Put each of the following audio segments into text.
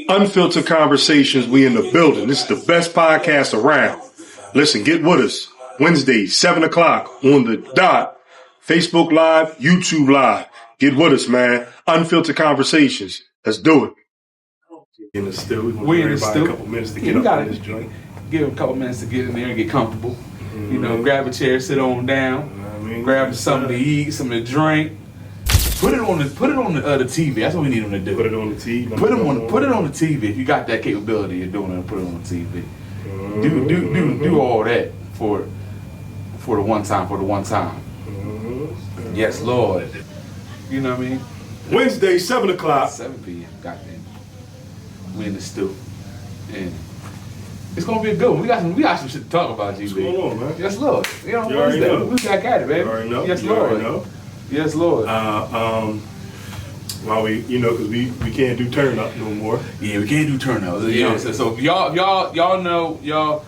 Unfiltered Conversations, we in the building. This is the best podcast around. Listen, get with us. Wednesday, 7 o'clock on the dot. Facebook Live, YouTube Live. Get with us, man. Unfiltered Conversations. Let's do it. In the stew. We in the stew. A couple minutes to get up in this joint. Give them a couple minutes to get in there and get comfortable. You know, grab a chair, sit on down. Grab something to eat, something to drink. Put it on the TV. That's what we need them to do. Put it on the TV. Put it on the TV. If you got that capability of doing it, put it on the TV. Do all that for the one time. Yes, Lord. You know what I mean? Wednesday, 7 o'clock. 7 p.m. Goddamn. We in the stew. And it's gonna be a good one. We got some shit to talk about, GB. What's going on, man? Yes, Lord. You know, already know. We back at it, baby. You already know. Yes, you Lord. Already know. Yes, Lord. While we, because we can't do turn up no more. Yeah, we can't do turn up. You know, so y'all know, y'all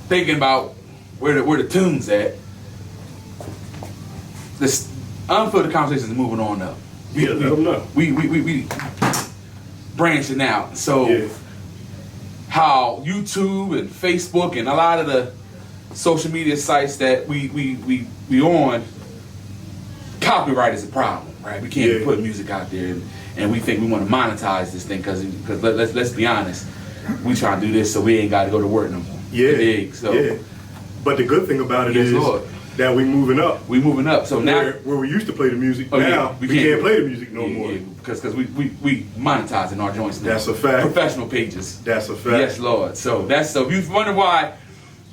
thinking about where the tune's at. This unfiltered conversation is moving on up. Let them know. We branching out. So how YouTube and Facebook and a lot of the social media sites that we on, copyright is a problem, right? We can't put music out there, and we think we want to monetize this thing because let's be honest, we trying to do this so we ain't got to go to work no more. But the good thing about it is that we moving up. We moving up. So now where we used to play the music, now we can't play the music no more. Because we monetizing our joints now. That's a fact. Professional pages. That's a fact. Yes, Lord. So if you wonder why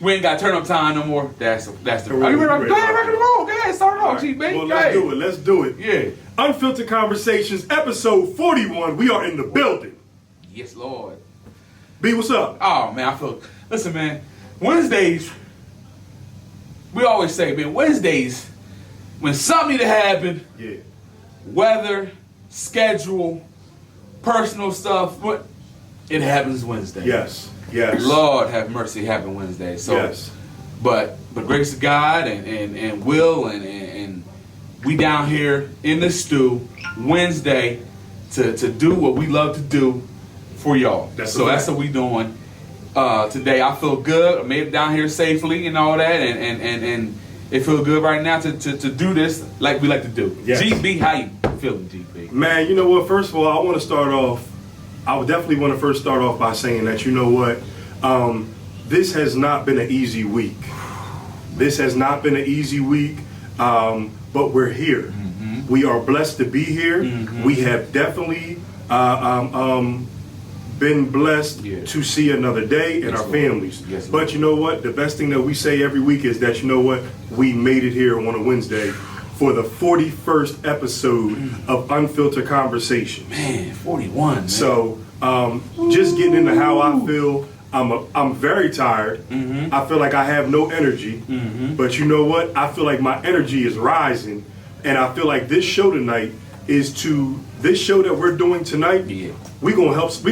we ain't got turn up time no more, that's the reason. Are you ready? Go ahead, rock and roll. Go ahead, start it off, G, baby. Well, let's do it. Yeah. Unfiltered Conversations, episode 41. We are in the building. Yes, Lord. B, what's up? Oh man, listen, man. Wednesdays, we always say, man, Wednesdays, when something need to happen, weather, schedule, personal stuff, it happens Wednesday. Yes. Lord have mercy, happen Wednesday. So, but grace of God and will and we down here in the stew Wednesday to do what we love to do for y'all. That's what we doing. Today I feel good. I made it down here safely and all that, and it feel good right now to do this like we like to do. Yes. GB, how you feeling, GB? Man, you know what? First of all, I want to start off. I would definitely want to first start off by saying that, you know what, this has not been an easy week. This has not been an easy week, but we're here. Mm-hmm. We are blessed to be here. Mm-hmm. We have definitely been blessed to see another day and our families. Yes, but you know what? The best thing that we say every week is that, you know what? We made it here on a Wednesday for the 41st episode of Unfiltered Conversation. Man, 41. Man. So, just getting into how I feel, I'm very tired. Mm-hmm. I feel like I have no energy. Mm-hmm. But you know what? I feel like my energy is rising, and I feel like this show tonight this show that we're doing tonight. We're gonna help some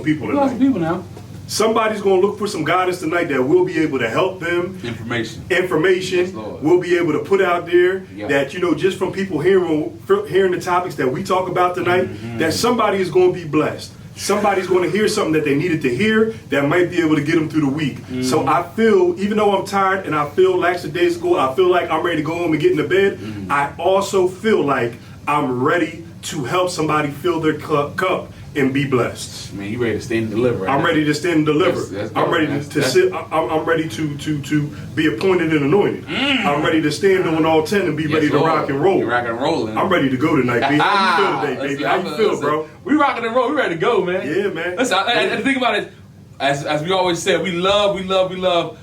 people tonight. Some people now. Somebody's gonna look for some guidance tonight that will be able to help them. Information. Yes, we'll be able to put out there that, you know, just from people hearing the topics that we talk about tonight, that somebody is gonna be blessed. Somebody's gonna hear something that they needed to hear that might be able to get them through the week. So I feel, even though I'm tired and I feel lackadaisical, I feel like I'm ready to go home and get into bed. I also feel like I'm ready to help somebody fill their cup and be blessed. Man, you ready to stand and deliver? I'm ready to stand and deliver. I'm ready to sit. I'm ready to be appointed and anointed. I'm ready to stand on all 10 and be ready to rock and roll. Rock and rolling. I'm ready to go tonight, baby. How you feel today, baby? How you feel, bro? We rocking and roll. We ready to go, man. Yeah, man. Listen, and think about it. As we always say, we love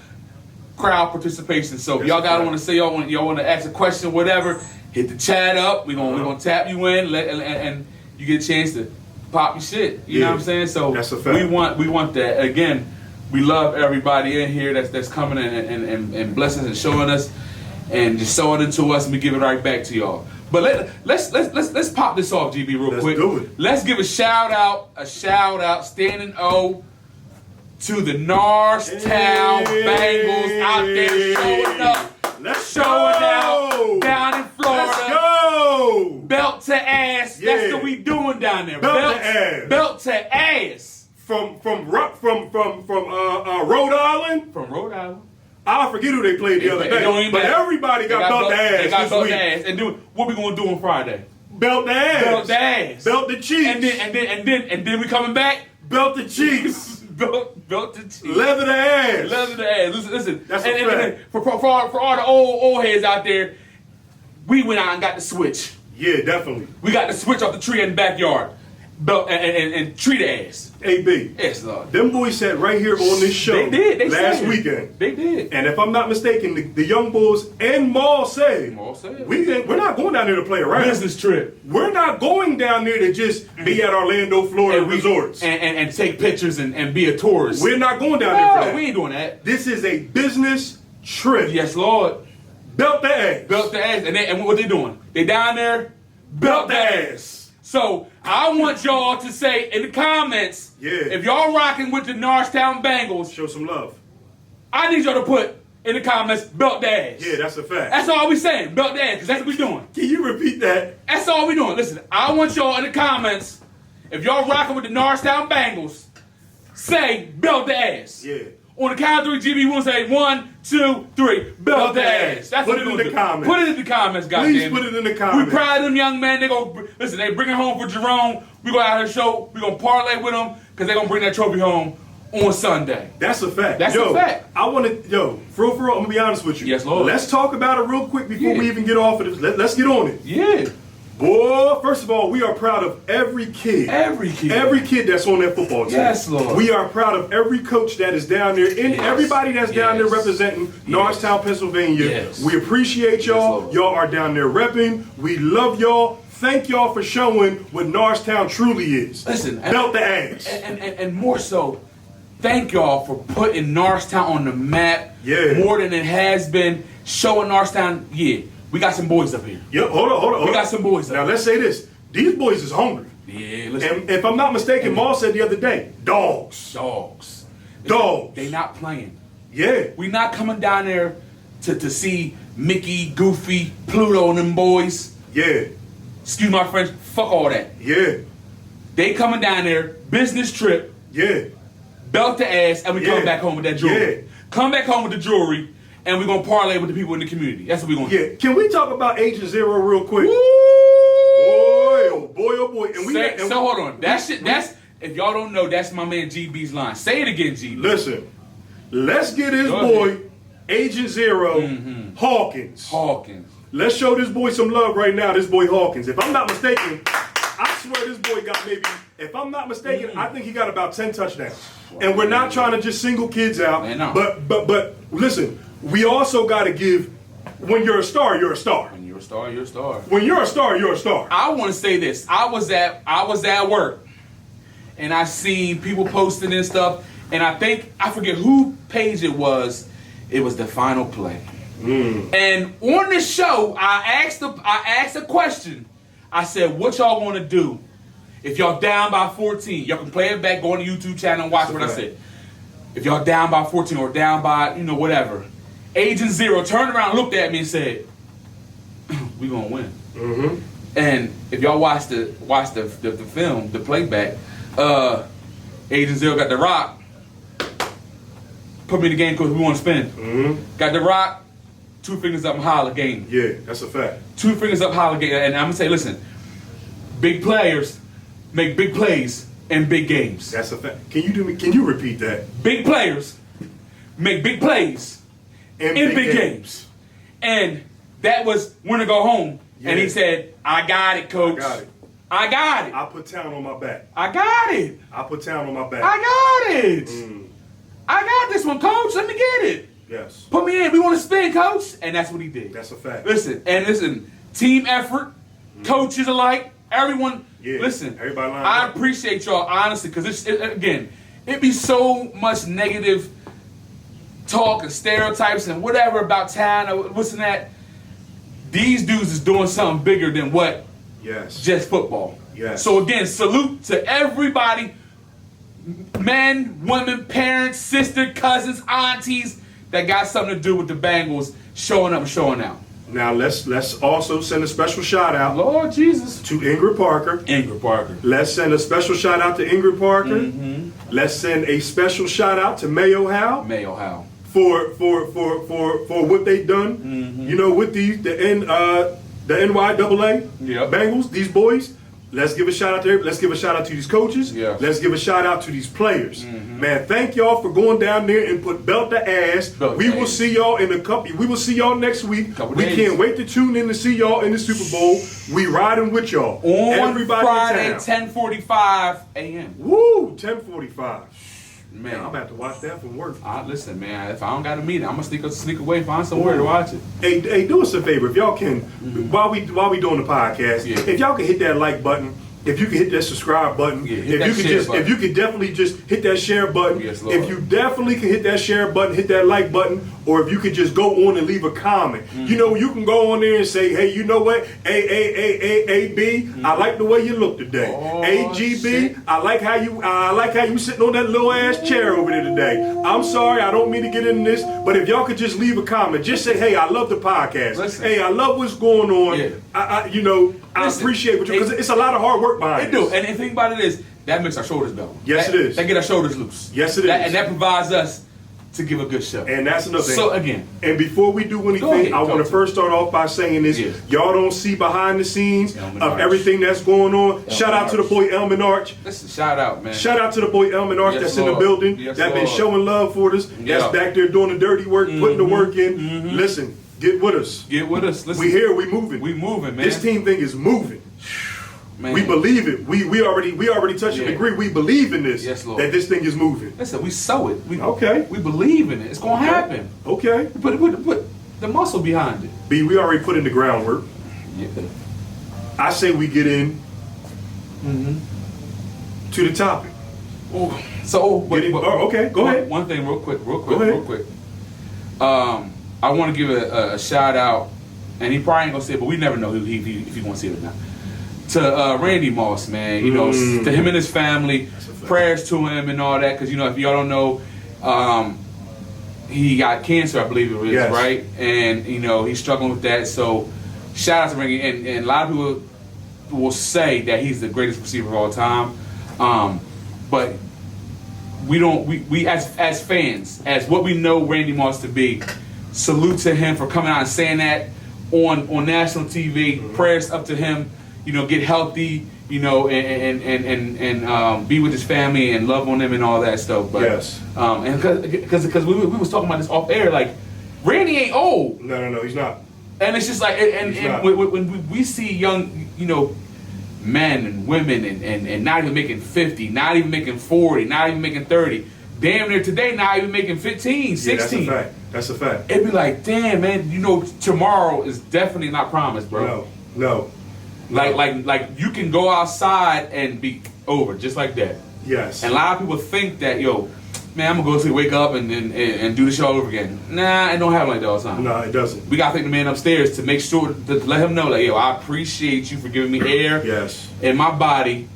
crowd participation. So if y'all want to say y'all want to ask a question, whatever, hit the chat up. We're gonna tap you in, and you get a chance to pop your shit. You know what I'm saying? So that's a fact. we want that. Again, we love everybody in here that's coming and blessing and showing us and just sowing into us, and we give it right back to y'all. But let's pop this off, GB, real quick. Let's do it. Let's give a shout out, standing O to the Norristown Bengals out there showing up. Let's showing go. out down in Florida. Let's go. Belt to ass. Yeah. That's what we doing down there. Belt to ass. Belt to ass. From Rhode Island. From Rhode Island. I forget who they played the other day. But everybody got belt to ass. They got this belt week. to ass. And what we gonna do on Friday? Belt the ass. Belt the ass. Belt the cheeks. And then we coming back. Belt the cheeks. Belt the cheeks. Leather the ass. Leather the ass. Listen. That's and, a fact. and for all the old heads out there, we went out and got the switch. Yeah, definitely. We got the switch off the tree in the backyard. Belt and treat the ass. AB. Yes, Lord. Them boys sat right here on this show They did. They last said. weekend. They did. And if I'm not mistaken, the young bulls and Maul said, we're not going down there to play around. Business trip. We're not going down there to just be at Orlando, Florida resorts. And take pictures and be a tourist. We're not going down there for that. We ain't doing that. This is a business trip. Yes, Lord. Belt the ass. Belt the ass. And what they doing? They down there, belt the ass. So I want y'all to say in the comments, if y'all rocking with the Norristown Bengals, show some love. I need y'all to put in the comments, belt the ass. Yeah, that's a fact. That's all we saying, belt the ass, because that's what we doing. Can you repeat that? That's all we doing. Listen, I want y'all in the comments, if y'all rocking with the Norristown Bengals, say belt the ass. Yeah. On the count of 3, GB, we'll say 1, 2, 3. Belt the ass. That's put what it in the comments. Put it in the comments, goddamn. Please put it in the comments. We proud of them young men. They bring it home for Jerome. We go out here show. We gonna parlay with them because they gonna bring that trophy home on Sunday. That's a fact. That's a fact. I want to, for real, I'm gonna be honest with you. Yes, Lord. Let's talk about it real quick before we even get off of this. Let's get on it. Yeah. Boy, first of all, we are proud of every kid. Every kid. Every kid that's on that football team. Yes, Lord. We are proud of every coach that is down there and everybody that's down there representing Norristown, Pennsylvania. Yes. We appreciate y'all. Yes, y'all are down there repping. We love y'all. Thank y'all for showing what Norristown truly is. Listen. Belt the ass. And more so, thank y'all for putting Norristown on the map. Yeah. More than it has been. Showing Norristown, we got some boys up here. Yep, hold on. We got some boys up here. Now, let's say this. These boys is hungry. Yeah, listen. And if I'm not mistaken, Maul said the other day, dogs. Dogs. They not playing. Yeah. We not coming down there to see Mickey, Goofy, Pluto, and them boys. Yeah. Excuse my French. Fuck all that. Yeah. They coming down there, business trip. Yeah. Belt the ass, and we come back home with that jewelry. Yeah. Come back home with the jewelry. And we're going to parlay with the people in the community. That's what we're going to do. Yeah. Can we talk about Agent Zero real quick? Woo! Boy, oh boy. And so hold on. That's if y'all don't know, that's my man GB's line. Say it again, GB. Listen. Let's get his boy, Agent Zero, Hawkins. Let's show this boy some love right now, this boy Hawkins. If I'm not mistaken, I swear this boy got maybe, if I'm not mistaken, I think he got about 10 touchdowns. And we're not trying to just single kids out. But listen, we also got to give, when you're a star, you're a star. When you're a star, you're a star. When you're a star, you're a star. I want to say this. I was at work, and I seen people posting and stuff, and I forget who page it was. It was the final play. And on the show, I asked a question. I said, what y'all want to do if y'all down by 14? Y'all can play it back, go on the YouTube channel and watch what I said. If y'all down by 14 or down by, whatever. Agent Zero turned around, looked at me and said, we gonna win. And if y'all watch the film, the playback, Agent Zero got the rock, put me in the game because we want to spin. Got the rock, 2 fingers up and holler game. Yeah, that's a fact. 2 fingers up, holler game. And I'm gonna say, listen, big players make big plays in big games. That's a fact. Can you repeat that? Big players make big plays in big games. And that was when to go home. Yeah. And he said, I got it, coach. I got it. I put town on my back. I got it. I put town on my back. I got it. I got this one, coach. Let me get it. Yes. Put me in. We want to spin, coach. And that's what he did. That's a fact. Listen, team effort, coaches alike, everyone. Yeah. Listen, everybody I appreciate y'all, honestly, because it be so much negative talk and stereotypes and whatever about town or what's in that. These dudes is doing something bigger than what just football. Yes. So again, salute to everybody, men, women, parents, sister, cousins, aunties that got something to do with the Bengals showing up and showing out. Now let's also send a special shout out, Lord Jesus, to Ingrid Parker. Ingrid Parker. Let's send a special shout out to Ingrid Parker. Mm-hmm. Let's send a special shout out to Mayo Howe. Mayo Howe. For what they've done. Mm-hmm. You know, with the NYAA Bengals, these boys. Let's give a shout out there. Let's give a shout out to these coaches. Yeah. Let's give a shout out to these players. Mm-hmm. Man, thank y'all for going down there and put belt to ass. We will see y'all in a couple. We will see y'all next week. We can't wait to tune in to see y'all in the Super Bowl. We riding with y'all. On Everybody Friday, in town. 10:45 a.m. Woo, 10:45. Man, I'm about to watch that from work. Listen, man. If I don't got a meeting, I'm gonna sneak away, find somewhere to watch it. Hey, do us a favor if y'all can, while we doing the podcast, if y'all can hit that like button. If you can hit that subscribe button, if you could definitely just hit that share button, yes, Lord. if you definitely can hit that share button, hit that like button, or if you could just go on and leave a comment. You know, you can go on there and say, hey, you know what, AB, I like the way you look today. AGB, I like how you sitting on that little ass chair over there today. I'm sorry, I don't mean to get in this, but if y'all could just leave a comment, just say, hey, I love the podcast. Listen. Hey, I love what's going on. Yeah. I appreciate what you, because it's a lot of hard work behind It do, and the thing about it is that makes our shoulders better. Yes, it is. That get our shoulders loose. Yes, it is. And that provides us to give a good show. And that's another thing. So again, and before we do anything, I want to first start off by saying this: y'all don't see behind the scenes of everything that's going on. Shout out to the boy Elman Arch. Listen, shout out, man. Shout out to the boy Elman Arch that's in the building, that been showing love for us. That's back there doing the dirty work, putting the work in. Listen, get with us. Get with us. Listen, we here, we moving. We moving, man. This team thing is moving. Man. We believe it. We already touched and agree. We believe in this. Yes, Lord. That this thing is moving. Listen, we sow it. We believe in it. It's gonna happen. Okay. Put the muscle behind it. B, we already put in the groundwork. Yeah. I say we get in to the topic. Oh, so okay, go ahead. One thing, real quick. Go I want to give a shout out, and he probably ain't gonna say it, but we never know if he gonna say it or not. To Randy Moss, man, you know, to him and his family, prayers to him and all that, because you know, if y'all don't know, he got cancer, I believe it was, right? And you know, he's struggling with that. So, shout out to Randy, and a lot of people will say that he's the greatest receiver of all time, but we as fans, as what we know Randy Moss to be, salute to him for coming out and saying that on national TV. Prayers up to him. You know, get healthy, you know, and be with his family and love on them and all that stuff. But and because we was talking about this off air, like Randy ain't old. No, he's not. And it's just like, and when we see young, you know, men and women and not even making 50, not even making 40, not even making 30, damn near today not even making 15, 16. Yeah, that's a fact. It'd be like, damn, man, you know, tomorrow is definitely not promised, bro. No. Like you can go outside and be over just like that. Yes. And a lot of people think that, yo, man, I'm gonna go to wake up and do the show over again. Nah, it don't happen like that all the time. No, it doesn't. We gotta thank the man upstairs to make sure to let him know, like, yo, I appreciate you for giving me air in my body,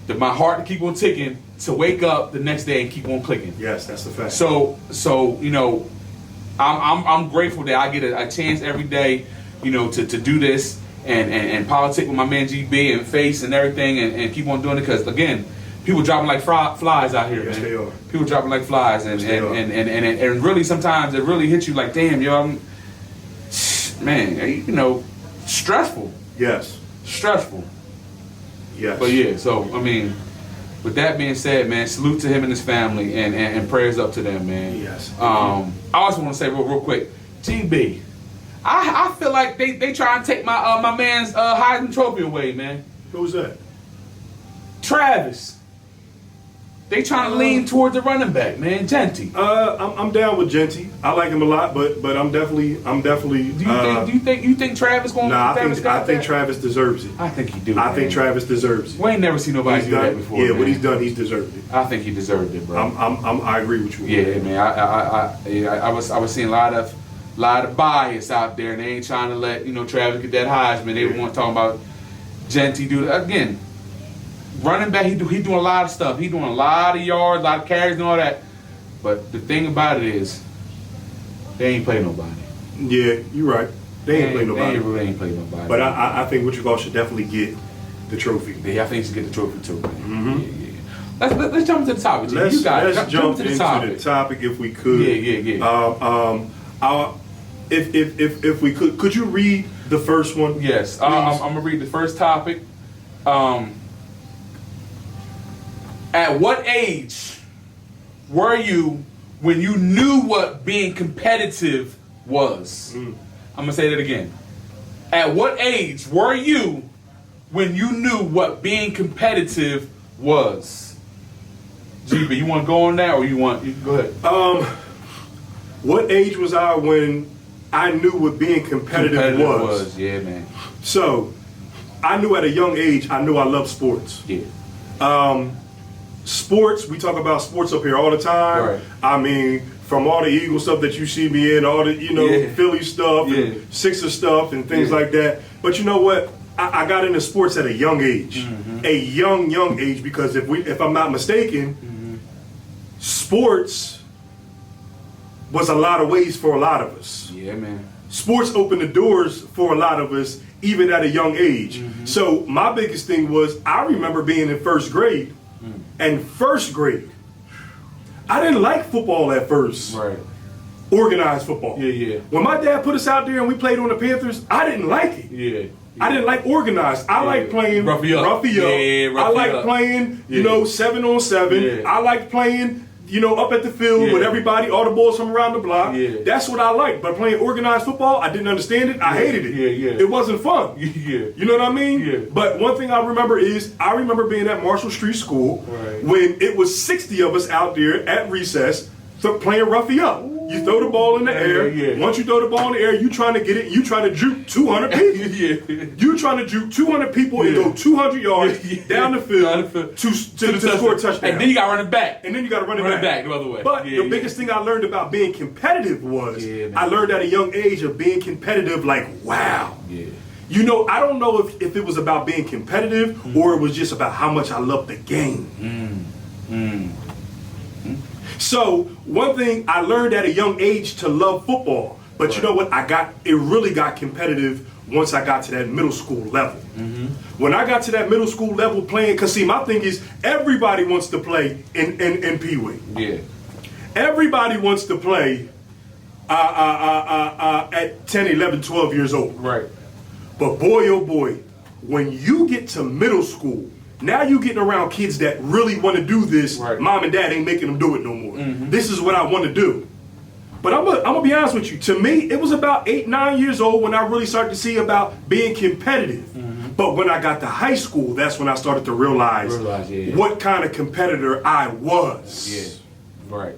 that my heart to keep on ticking, to wake up the next day and keep on clicking. Yes, that's the fact. So you know, I'm grateful that I get a chance every day, you know, to do this. And politic with my man GB and Face and everything and keep on doing it, because again, people dropping like flies out here, yes, man. They are. People dropping like flies, and really sometimes it really hits you like, damn, yo, man, you know, stressful. Yes. Stressful. Yes. But yeah, so I mean, with that being said, man, salute to him and his family and prayers up to them, man. Yes. I also want to say real quick, GB. I feel like they try and take my man's Heisman Trophy away, man. Who's that? Travis. They trying to lean towards the running back, man, Genty. I'm down with Genty. I like him a lot, but I'm definitely. Do you think Travis going? Nah, I think Travis deserves it. I think he do. I think Travis deserves it. We ain't never seen nobody do that before. Yeah, man. what he's done, he's deserved it. I think he deserved it, bro. I agree with you. Yeah, man. I was seeing a lot of bias out there, and they ain't trying to let Travis get that Heisman. They want to talk about Genty do again. Running back, he doing a lot of stuff. He doing a lot of yards, a lot of carries, and all that. But the thing about it is, they ain't play nobody. Yeah, you're right. They ain't play nobody. They really ain't play nobody. But I think what you call should definitely get the trophy. Yeah, I think he should get the trophy too, man. Mm-hmm. Yeah. Let's jump into the topic. Let's jump into the topic if we could. Yeah. If we could you read the first one? Yes. I'm gonna read the first topic. At what age were you when you knew what being competitive was? I'm gonna say that again. At what age were you when you knew what being competitive was? GB, you want to go on that, or you can go ahead? What age was I when I knew what being competitive was? Yeah, man. So, I knew at a young age, I knew I loved sports. Yeah. Sports, we talk about sports up here all the time. Right. I mean, from all the Eagle stuff that you see me in, all the, Philly stuff, and Sixer stuff, and things like that. But you know what? I got into sports at a young age. A young age, because if I'm not mistaken, sports was a lot of ways for a lot of us. Yeah, man. Sports opened the doors for a lot of us, even at a young age. So my biggest thing was, I remember being in first grade, and first grade, I didn't like football at first. Right. Organized football. Yeah. When my dad put us out there and we played on the Panthers, I didn't like it. Yeah. I didn't like organized. I like playing roughy up. I like playing, 7-on-7. I like playing, up at the field with everybody, all the boys from around the block. That's what I like. But playing organized football, I didn't understand it. I hated it. It wasn't fun. You know what I mean? But one thing I remember is, I remember being at Marshall Street School when it was 60 of us out there at recess playing roughy up. You throw the ball in the air. Once you throw the ball in the air, you trying to get it. You trying to juke 200 people. You trying to juke 200 people and go 200 yards down the field to score a touchdown. And then you got to run it back. And then you got to run it back the other way. But the biggest thing I learned about being competitive was I learned at a young age of being competitive. Like, wow. I don't know if it was about being competitive or it was just about how much I loved the game. So one thing I learned at a young age to love football, but you know what? It really got competitive once I got to that middle school level. When I got to that middle school level playing, because see, my thing is everybody wants to play in Pee Wee. Yeah. Everybody wants to play at 10, 11, 12 years old. Right. But boy, oh boy, when you get to middle school, now you're getting around kids that really want to do this. Mom and dad ain't making them do it no more. This is what I want to do. But I'm gonna be honest with you. To me, it was about 8, 9 years old when I really started to see about being competitive. But when I got to high school, that's when I started to realize what kind of competitor I was. Right.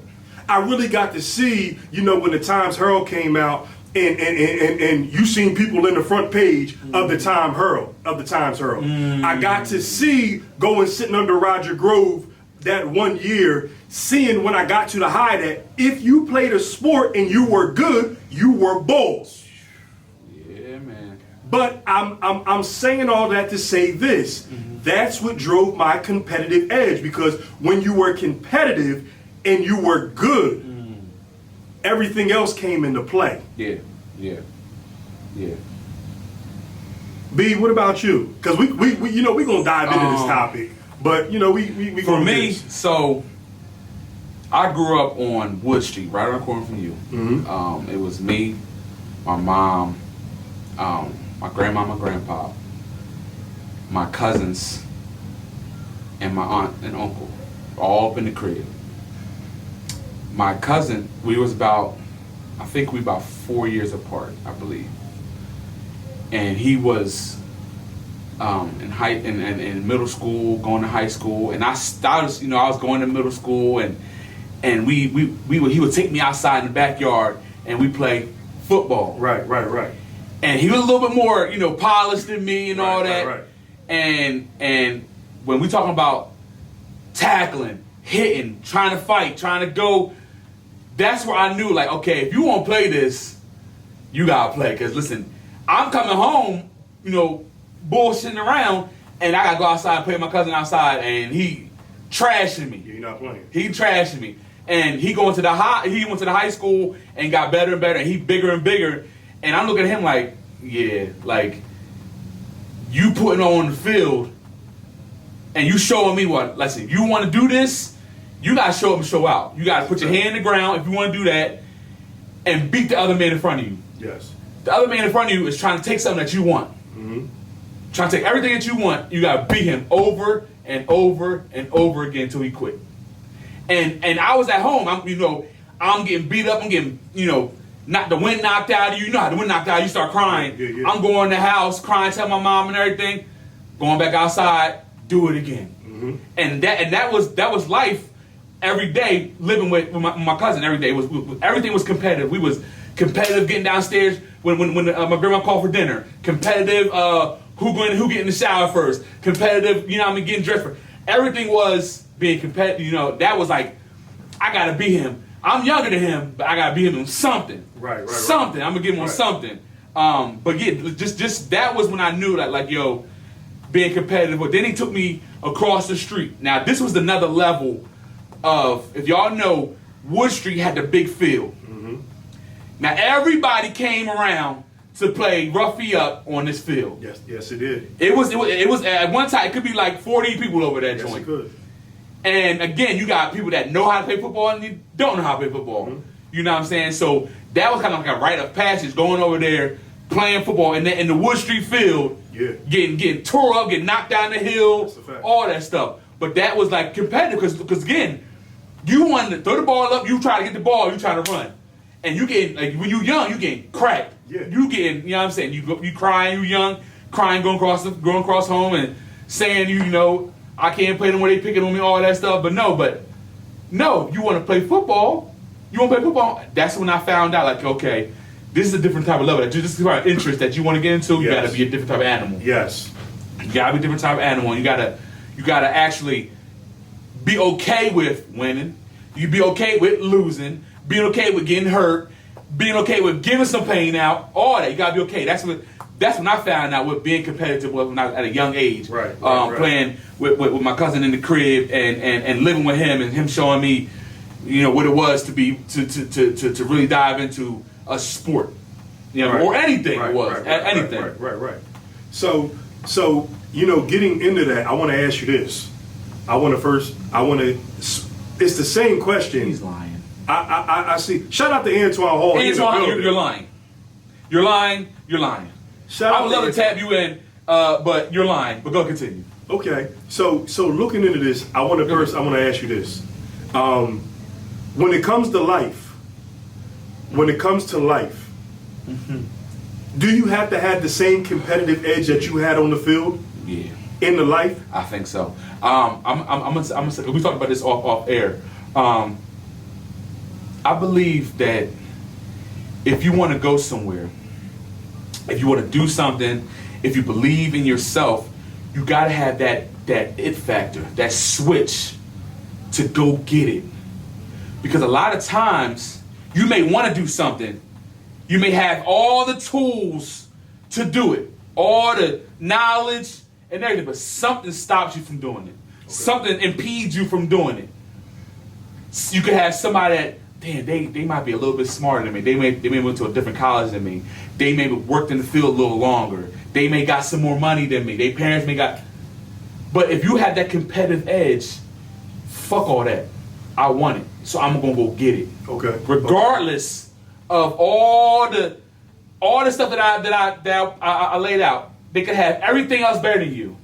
I really got to see, when the Times Herald came out, and you seen people in the front page of the Times Herald. I got to see going sitting under Roger Grove that one year, seeing when I got to the high that if you played a sport and you were good, you were bulls. Yeah, man. But I'm saying all that to say this. That's what drove my competitive edge, because when you were competitive and you were good, everything else came into play. Yeah. B, what about you? Because we we're gonna dive into this topic, but we for me. So I grew up on Wood Street, right around the corner from you. It was me, my mom, my grandma, my grandpa, my cousins, and my aunt and uncle, all up in the crib. My cousin, we was about 4 years apart, I believe. And he was in middle school, going to high school, and I was going to middle school, and he would take me outside in the backyard and we play football. Right. And he was a little bit more, polished than me and all that. Right. And when we talking about tackling, hitting, trying to fight, trying to go, that's where I knew, like, okay, if you want to play this, you gotta play. Cause listen, I'm coming home, bullshitting around, and I gotta go outside and play with my cousin outside, and he trashing me. You're not playing. He trashing me, and he went to the high school and got better and better, and he bigger and bigger, and I'm looking at him like, yeah, like you putting on the field and you showing me what. Listen, you want to do this, you gotta show up and show out. You gotta put your hand in the ground if you want to do that, and beat the other man in front of you. Yes. The other man in front of you is trying to take something that you want. Mm-hmm. Trying to take everything that you want. You gotta beat him over and over and over again until he quit. And I was at home. I'm getting beat up. I'm getting the wind knocked out of you. You know how the wind knocked out, you start crying. Yeah. I'm going to the house, crying, tell my mom and everything. Going back outside, do it again. Mm-hmm. And that was life every day, living with my cousin every day. Everything was competitive. We was competitive getting downstairs when my grandma called for dinner. Competitive, who get in the shower first. Competitive, getting dressed for. Everything was being competitive. That was like, I gotta beat him. I'm younger than him, but I gotta beat him on something. Right. Something. I'm gonna get him on something. But yeah, just that was when I knew that, like, yo, being competitive. But then he took me across the street. Now this was another level of, if y'all know, Wood Street had the big field. Mm-hmm. Now everybody came around to play roughy up on this field. Yes, it did. It was at one time, it could be like 40 people over that joint. Yes, it could. And again, you got people that know how to play football and you don't know how to play football. Mm-hmm. You know what I'm saying? So that was kind of like a rite of passage, going over there, playing football in the Wood Street field, getting tore up, getting knocked down the hill, all that stuff. But that was like competitive because again, you wanted to throw the ball up, you try to get the ball, you try to run. And you getting, like, when you young, you getting cracked. Yeah. You getting, you know what I'm saying? You crying, you young, crying, going across home and saying, I can't play them where they picking on me, all that stuff. But no, you want to play football. You want to play football. That's when I found out, like, okay, this is a different type of level. This is the type of interest that you want to get into. You got to be a different type of animal. Yes. You got to be a different type of animal. You got to actually be okay with winning. You be okay with losing. Being okay with getting hurt. Being okay with giving some pain out. All that. You got to be okay. That's when I found out what being competitive was when I was at a young age. Right. Playing with my cousin in the crib and living with him and him showing me, what it was to really dive into a sport, or anything. It was anything. Right. So getting into that, I want to ask you this. It's the same question. He's lying. I see. Shout out to Antoine Hall. Antoine, you're lying. You're lying. I would love to tap you in, but you're lying. But go continue. Okay. So looking into this, I want to ask you this. When it comes to life, mm-hmm. Do you have to have the same competitive edge that you had on the field? Yeah. In the life? I think so. I'm gonna say, we talked about this off air. I believe that if you want to go somewhere, if you want to do something, if you believe in yourself, you gotta have that it factor, that switch to go get it. Because a lot of times you may want to do something, you may have all the tools to do it, all the knowledge and everything, but something stops you from doing it. Okay. Something impedes you from doing it. You could have somebody that, they might be a little bit smarter than me. They may went to a different college than me. They may have worked in the field a little longer. They may got some more money than me. Their parents may got. But if you have that competitive edge, fuck all that. I want it, so I'm gonna go get it. Okay. Regardless of all the stuff that I laid out, they could have everything else better than you,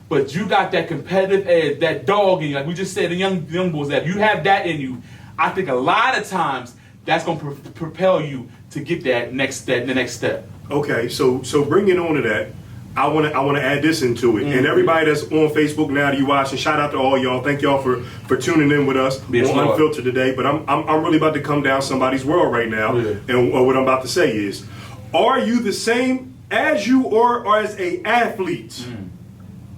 but you got that competitive edge, that dog in you. Like we just said, the young boys, that you have that in you. I think a lot of times that's going to propel you to get the next step. Okay, so bringing on to that, I want to add this into it. Mm-hmm. And everybody that's on Facebook now that you watching, shout out to all y'all. Thank y'all for tuning in with us on Unfiltered today. But I'm really about to come down somebody's world right now, and what I'm about to say is, are you the same as you or as a athlete? Mm.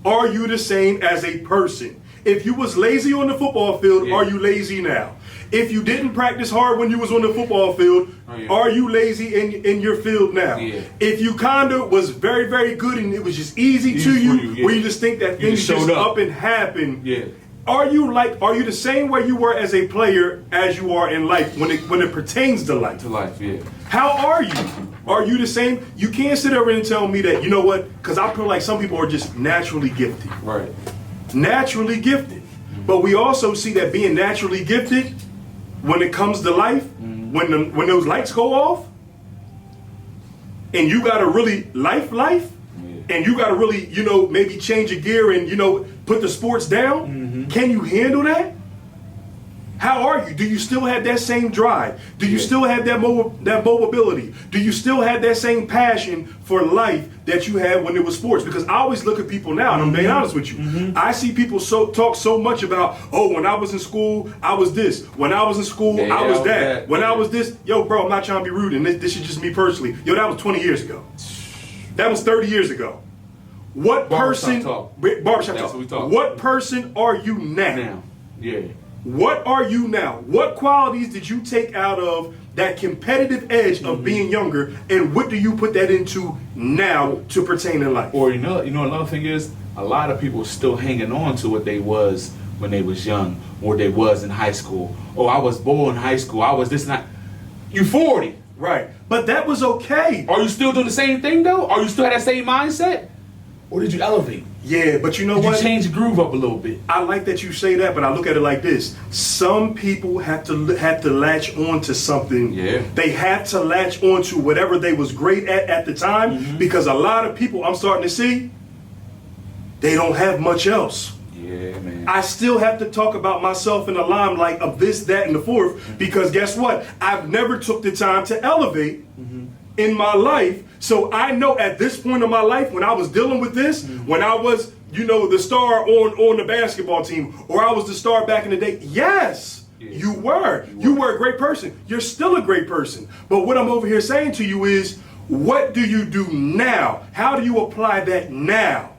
Are you the same as a person? If you was lazy on the football field, are you lazy now? If you didn't practice hard when you was on the football field, are you lazy in your field now? Yeah. If you kinda was very, very good and it was just easy to you, where you just think that things just up and happen, are you the same way you were as a player as you are in life when it pertains to life? To life, yeah. How are you? Are you the same? You can't sit over and tell me that, you know what? Because I feel like some people are just naturally gifted. Right. Naturally gifted. But we also see that being naturally gifted, when it comes to life, when those lights go off, and you got to really life, and you got to really, maybe change a gear and, put the sports down. Can you handle that? How are you? Do you still have that same drive? Do you still have that mobility? Do you still have that same passion for life that you had when it was sports? Because I always look at people now, and I'm being honest with you. I see people talk so much about, oh, when I was in school, I was this. When I was in school, I was that. When I was this, yo, bro, I'm not trying to be rude, and this is just me personally. Yo, that was 20 years ago. That was 30 years ago. What person? Barbershop talk. What person are you now? Yeah. What are you now? What qualities did you take out of that competitive edge of being younger, and what do you put that into now to pertain in life? Or another thing is, a lot of people still hanging on to what they was when they was young, or they was in high school. Oh, I was born in high school. I was this and that. You 40. Right. But that was okay. Are you still doing the same thing though? Are you still have that same mindset? Or did you elevate? Yeah, but you know what? Did you change the groove up a little bit? I like that you say that, but I look at it like this. Some people have to latch on to something. Yeah. They have to latch on to whatever they was great at the time, because a lot of people I'm starting to see, they don't have much else. Yeah, man. I still have to talk about myself in the limelight of this, that, and the fourth, because guess what? I've never took the time to elevate in my life. So I know at this point in my life, when I was dealing with this, when I was, the star on the basketball team, or I was the star back in the day, yes, you were. You were a great person. You're still a great person. But what I'm over here saying to you is, what do you do now? How do you apply that now?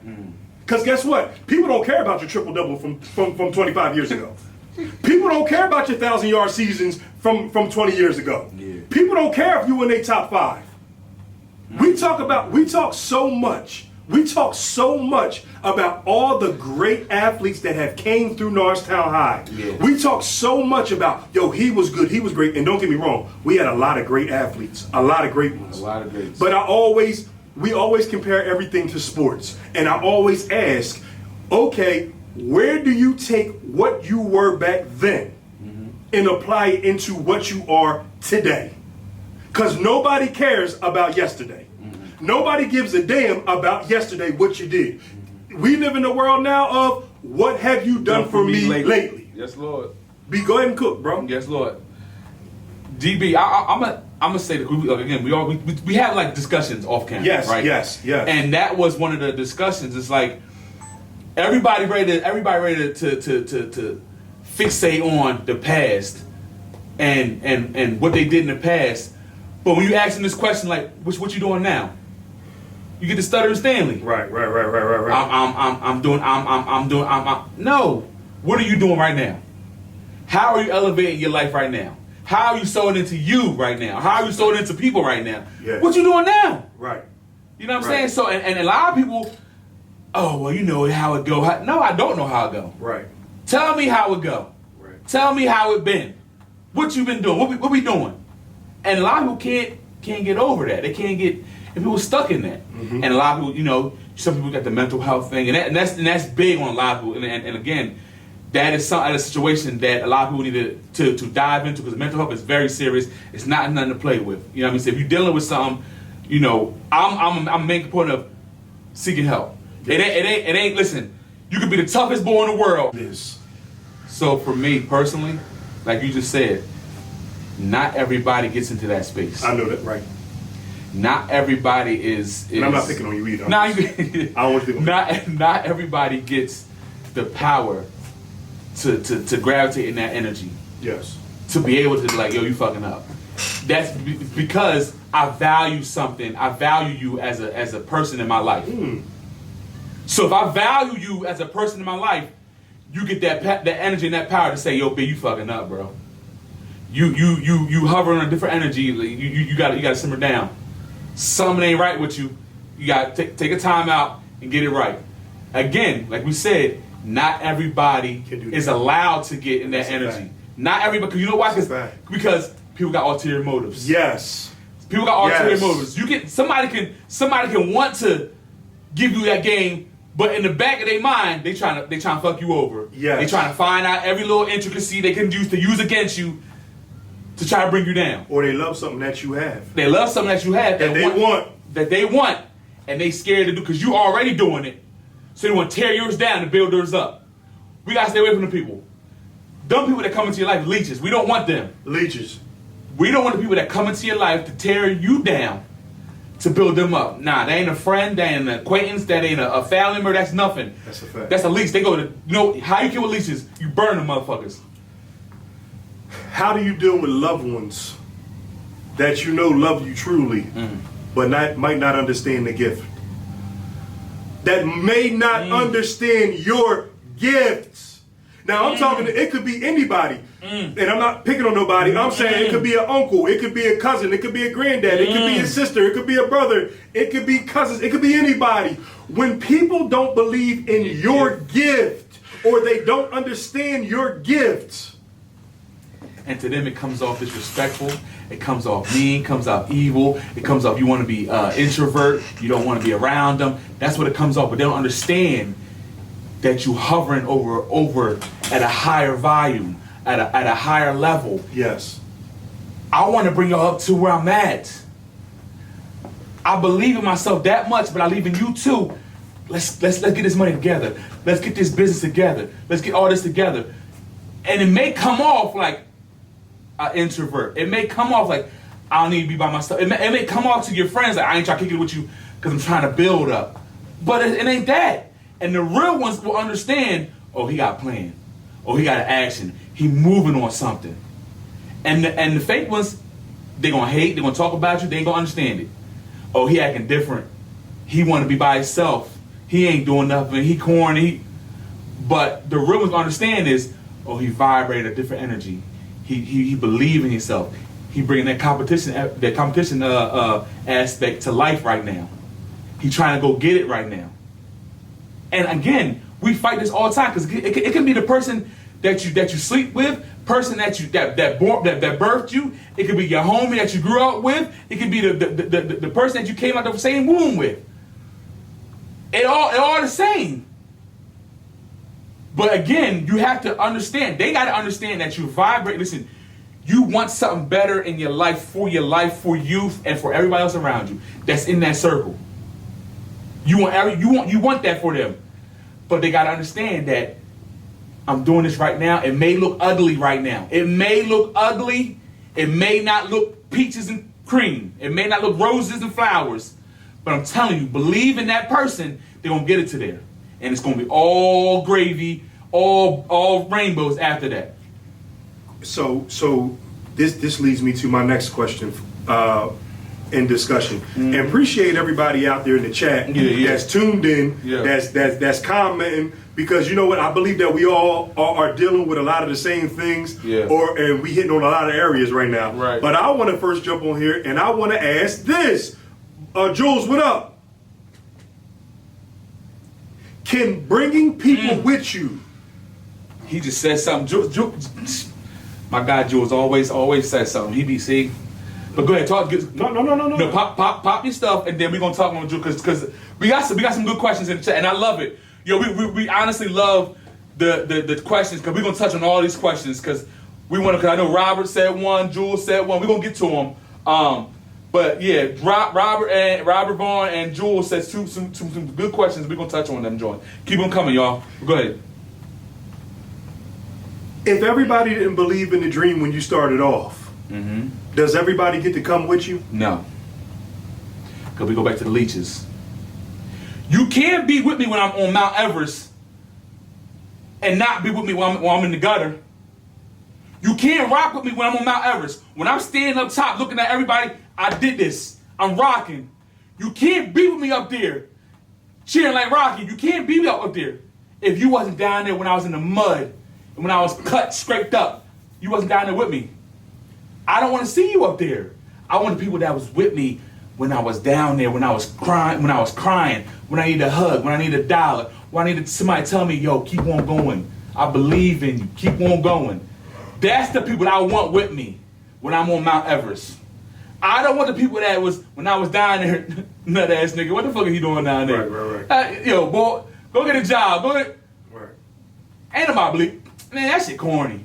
Because guess what? People don't care about your triple-double from 25 years ago. People don't care about your 1,000-yard seasons from 20 years ago. People don't care if you were in their top 5. We talk so much about all the great athletes that have came through Norristown High. We talk so much about, yo, he was good, he was great. And don't get me wrong, we had a lot of great athletes, a lot of great ones. A lot of greats. But we always compare everything to sports. And I always ask, okay, where do you take what you were back then and apply it into what you are today? Because nobody cares about yesterday. Nobody gives a damn about yesterday, what you did. We live in a world now of, what have you done for me lately? Yes, Lord. Go ahead and cook, bro. Yes, Lord. DB, I'm gonna say that again. We have like discussions off camera. Yes, right? yes. And that was one of the discussions. It's like everybody ready to fixate on the past and what they did in the past. But when you ask them this question, like, what you doing now? You get the stuttering Stanley. Right. No. What are you doing right now? How are you elevating your life right now? How are you sowing into you right now? How are you sowing into people right now? Yeah. What you doing now? Right. You know what I'm saying? So, and a lot of people, oh, well, you know how it go. No, I don't know how it go. Right. Tell me how it go. Right. Tell me how it been. What you been doing? What we doing? And a lot of people can't get over that. They can't get, and people stuck in that. And a lot of people, some people got the mental health thing, and that's big on a lot of people. And again, that is a situation that a lot of people need to dive into, because mental health is very serious. It's not nothing to play with. You know what I mean? So if you're dealing with something, I'm making a point of seeking help. It ain't. Listen, you could be the toughest boy in the world. Yes. So for me personally, like you just said, not everybody gets into that space. I know that, right. Not everybody is and I'm not picking on you either. I don't want to not everybody gets the power to gravitate in that energy. Yes. To be able to be like, yo, you fucking up. That's because I value something. I value you as a person in my life. So if I value you as a person in my life, you get that energy and that power to say, yo, B, you fucking up, bro. You hover on a different energy. You gotta simmer down. Something ain't right with you. You gotta take a time out and get it right. Again, like we said, not everybody is allowed to get in that energy. Not everybody. You know why? Because people got ulterior motives. Yes. People got ulterior Yes. motives. Somebody can want to give you that game, but in the back of their mind, they trying to fuck you over. Yes. They trying to find out every little intricacy they can use against you to try to bring you down. Or they love something that you have. They love something that you have That they want, and they scared to do because you already doing it. So they want to tear yours down and build yours up. We gotta stay away from the people. Dumb people that come into your life, leeches. We don't want them. Leeches. We don't want the people that come into your life to tear you down, to build them up. Nah, that ain't a friend, that ain't an acquaintance, that ain't a family member, that's nothing. That's a fact. That's a leech. They go to, how you kill with leeches? You burn them motherfuckers. How do you deal with loved ones that you know love you truly, but might not understand the gift? That may not understand your gifts. Now I'm talking, it could be anybody, and I'm not picking on nobody. I'm saying it could be an uncle, it could be a cousin, it could be a granddad, it could be a sister, it could be a brother, it could be cousins, it could be anybody. When people don't believe in your gift, or they don't understand your gifts, and to them it comes off disrespectful, it comes off mean, comes off evil, it comes off you want to be introvert, you don't want to be around them. That's what it comes off, but they don't understand that you hovering over at a higher volume, at a higher level. yes, I want to bring y'all up to where I'm at. I believe in myself that much, but I believe in you too. Let's get this money together. Let's get this business together. Let's get all this together. And it may come off like an introvert. It may come off like I don't need to be by myself. It may come off to your friends like I ain't trying to kick it with you because I'm trying to build up. But it ain't that. And the real ones will understand, oh, he got a plan. Oh, he got an action. He moving on something. And the fake ones, they gonna hate, they gonna talk about you, they ain't gonna understand it. Oh, he acting different. He wanna be by himself. He ain't doing nothing, he corny. But the real ones gonna understand is, oh, he vibrated a different energy. He believe in himself. He bringing that competition aspect to life right now. He trying to go get it right now. And again, we fight this all the time because it can be the person that you sleep with, person that birthed you. It could be your homie that you grew up with. It could be the person that you came out of the same womb with. It all the same. But again, you have to understand. They got to understand that you vibrate. Listen, you want something better in your life, for you, and for everybody else around you that's in that circle. You want that for them. But they got to understand that I'm doing this right now. It may look ugly right now. It may look ugly. It may not look peaches and cream. It may not look roses and flowers. But I'm telling you, believe in that person, they're going to get it to there. And it's going to be all gravy, all rainbows after that. So this leads me to my next question in discussion. And appreciate everybody out there in the chat that's tuned in, that's commenting, because you know what, I believe that we all are dealing with a lot of the same things, and we hitting on a lot of areas right now. Right. But I want to first jump on here and I want to ask this. Jules, what up? Can bringing people with you? He just said something. My guy Jules always says something. He be see. But go ahead, talk. No, pop your stuff, and then we're gonna talk on Jules because we got some good questions in the chat, and I love it. Yo, we honestly love the questions because we're gonna touch on all these questions because we want to. Because I know Robert said one, Jules said one. We're gonna get to them. But yeah, Robert Vaughn and Jules says some good questions. We're gonna touch on them, Joy. Keep them coming, y'all. Go ahead. If everybody didn't believe in the dream when you started off, does everybody get to come with you? No. Because we go back to the leeches. You can't be with me when I'm on Mount Everest and not be with me when I'm in the gutter. You can't rock with me when I'm on Mount Everest. When I'm standing up top looking at everybody, I did this. I'm rocking. You can't be with me up there cheering like Rocky. You can't be up there if you wasn't down there when I was in the mud and when I was cut, scraped up. You wasn't down there with me. I don't want to see you up there. I want the people that was with me when I was down there, when I was crying, when I needed a hug, when I needed $1, when I needed somebody to tell me, yo, keep on going. I believe in you. Keep on going. That's the people that I want with me when I'm on Mount Everest. I don't want the people that was, when I was down there, nut ass nigga, what the fuck are you doing down there? Right. Yo, boy, go get a job. Go get. Right. Ain't nobody believe. Man, that shit corny.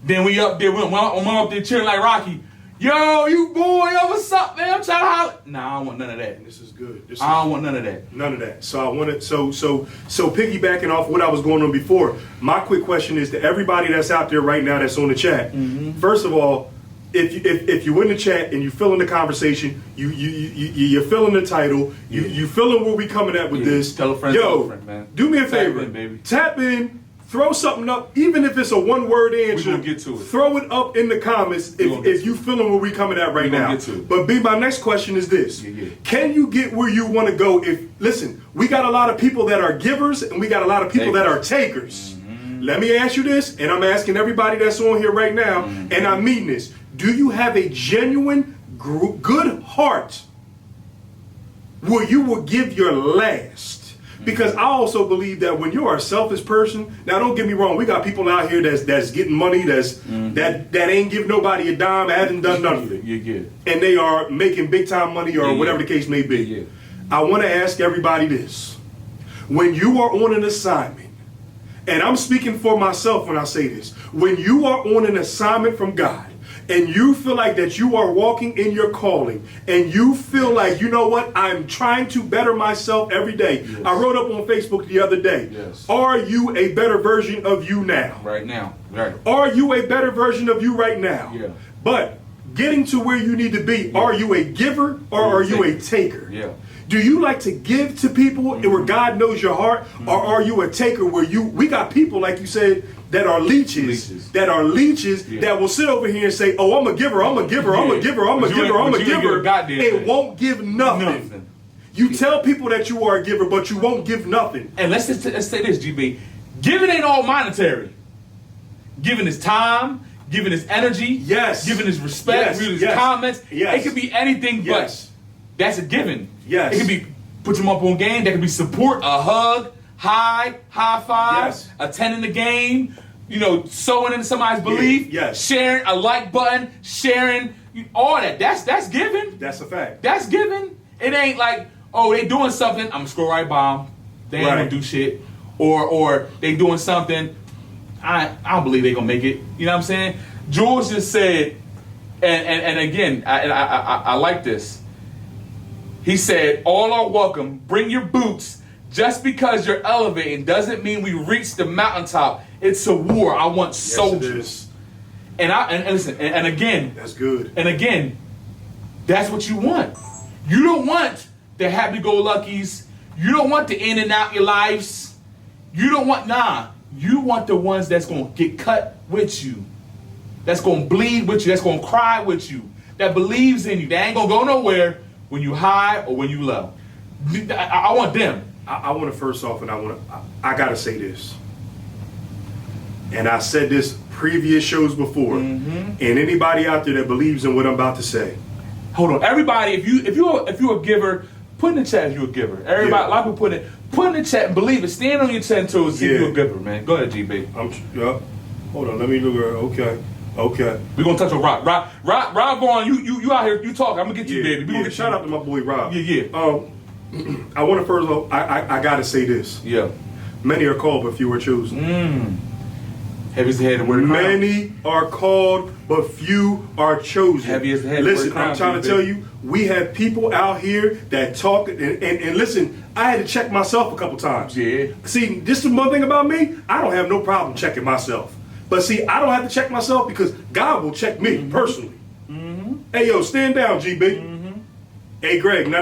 Then we up there, I'm up there cheering like Rocky. Yo, you boy, yo, what's up, man? I'm trying to holler. Nah, I don't want none of that. This is good. I don't want none of that. None of that. So I wanted so piggybacking off what I was going on before. My quick question is to everybody that's out there right now that's on the chat. First of all, if you're in the chat and you feeling the conversation, you're feeling the title, you feeling where we coming at with this. Tell a friend, man. Do me a favor, baby. Tap in. Throw something up, even if it's a one-word answer. We're gonna get to it. Throw it up in the comments if you feeling where we coming at right now. Get to it. But B, my next question is this: Can you get where you want to go? Listen, we got a lot of people that are givers and we got a lot of people that are takers. Let me ask you this, and I'm asking everybody that's on here right now, and I mean this: do you have a genuine, good heart where you will give your last? Because I also believe that when you are a selfish person, now don't get me wrong, we got people out here that's getting money, that ain't give nobody a dime, haven't done nothing. And they are making big time money or whatever the case may be. I want to ask everybody this. When you are on an assignment, and I'm speaking for myself when I say this, when you are on an assignment from God, and you feel like that you are walking in your calling, and you feel like, you know what, I'm trying to better myself every day. Yes. I wrote up on Facebook the other day, are you a better version of you now? Right now. Right. Are you a better version of you right now? Yeah. But getting to where you need to be, are you a giver or are you a taker? Yeah. Do you like to give to people where God knows your heart, or are you a taker where we got people, like you said, that are leeches. That will sit over here and say, oh, I'm a giver, I'm a giver, I'm a giver, I'm a giver, I'm a giver, and won't give nothing. You tell people that you are a giver, but you won't give nothing. And let's say this, GB. Giving ain't all monetary. Giving is time, giving is energy, giving is respect, giving is comments. It could be anything, but that's a given. It could be put them up on game, that could be support, a hug, high five, attending the game, sowing into somebody's belief, sharing a like button, sharing all that. That's given. That's a fact. That's given. It ain't like, oh, they doing something, I'm gonna scroll right by them. They ain't gonna do shit. Or they doing something, I don't believe they gonna make it. You know what I'm saying? Jules just said, and again, I like this. He said, all are welcome. Bring your boots. Just because you're elevating doesn't mean we reach the mountaintop. It's a war. I want soldiers. And listen, and again, that's good. And again, that's what you want. You don't want the happy-go-luckies. You don't want the in and out your lives. You don't want, you want the ones that's going to get cut with you. That's going to bleed with you. That's going to cry with you. That believes in you. That ain't going to go nowhere when you high or when you low. I want them. I want to first off, and I got to say this. And I said this previous shows before. And anybody out there that believes in what I'm about to say. Hold on. Everybody, if you're a giver, put in the chat if you're a giver. Everybody, a lot of people put in the chat and believe it. Stand on your 10 toes if you're a giver, man. Go ahead, GB. Hold on, let me look at Okay. We're gonna touch on Rob. Rob Vaughn, you out here, you talk. I'm gonna get you, baby. Shout out to my boy Rob. Yeah. I want to first of all, I gotta say this. Yeah. Many are called, but few are chosen. Heavy as the head of word. Many are called, but few are chosen. Heavy as the head. Listen, I'm trying to tell you, we have people out here that talk and listen. I had to check myself a couple times. Yeah. See, this is one thing about me. I don't have no problem checking myself. But see, I don't have to check myself because God will check me personally. Hey, yo, stand down, GB. Hey, Greg, no.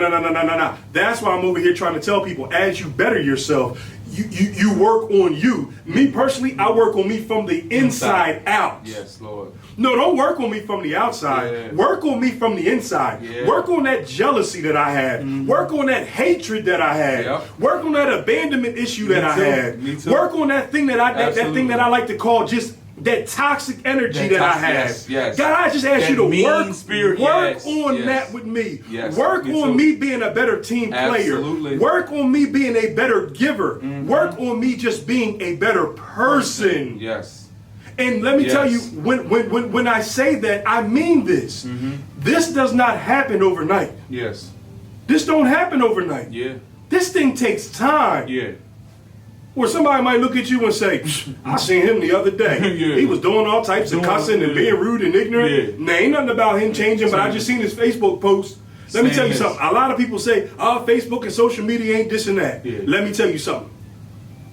That's why I'm over here trying to tell people, as you better yourself, you work on you. Me personally, I work on me from the inside out. Yes, Lord. No, don't work on me from the outside. Yeah. Work on me from the inside. Yeah. Work on that jealousy that I have. Work on that hatred that I have. Yep. Work on that abandonment issue that I have. Me too. Work on that thing that I like to call just that toxic energy that I have. Yes. God, I just ask you to work on that with me. Yes. Work on me being a better team player. Absolutely. Work on me being a better giver. Work on me just being a better person. Yes. And let me tell you, when I say that, I mean this. This does not happen overnight. Yes. This don't happen overnight. Yeah. This thing takes time. Yeah. Where somebody might look at you and say, I seen him the other day. He was doing all types of cussing and being rude and ignorant. Nah, ain't nothing about him changing, but I just seen his Facebook post. Let me tell you something. A lot of people say, Facebook and social media ain't this and that. Let me tell you something.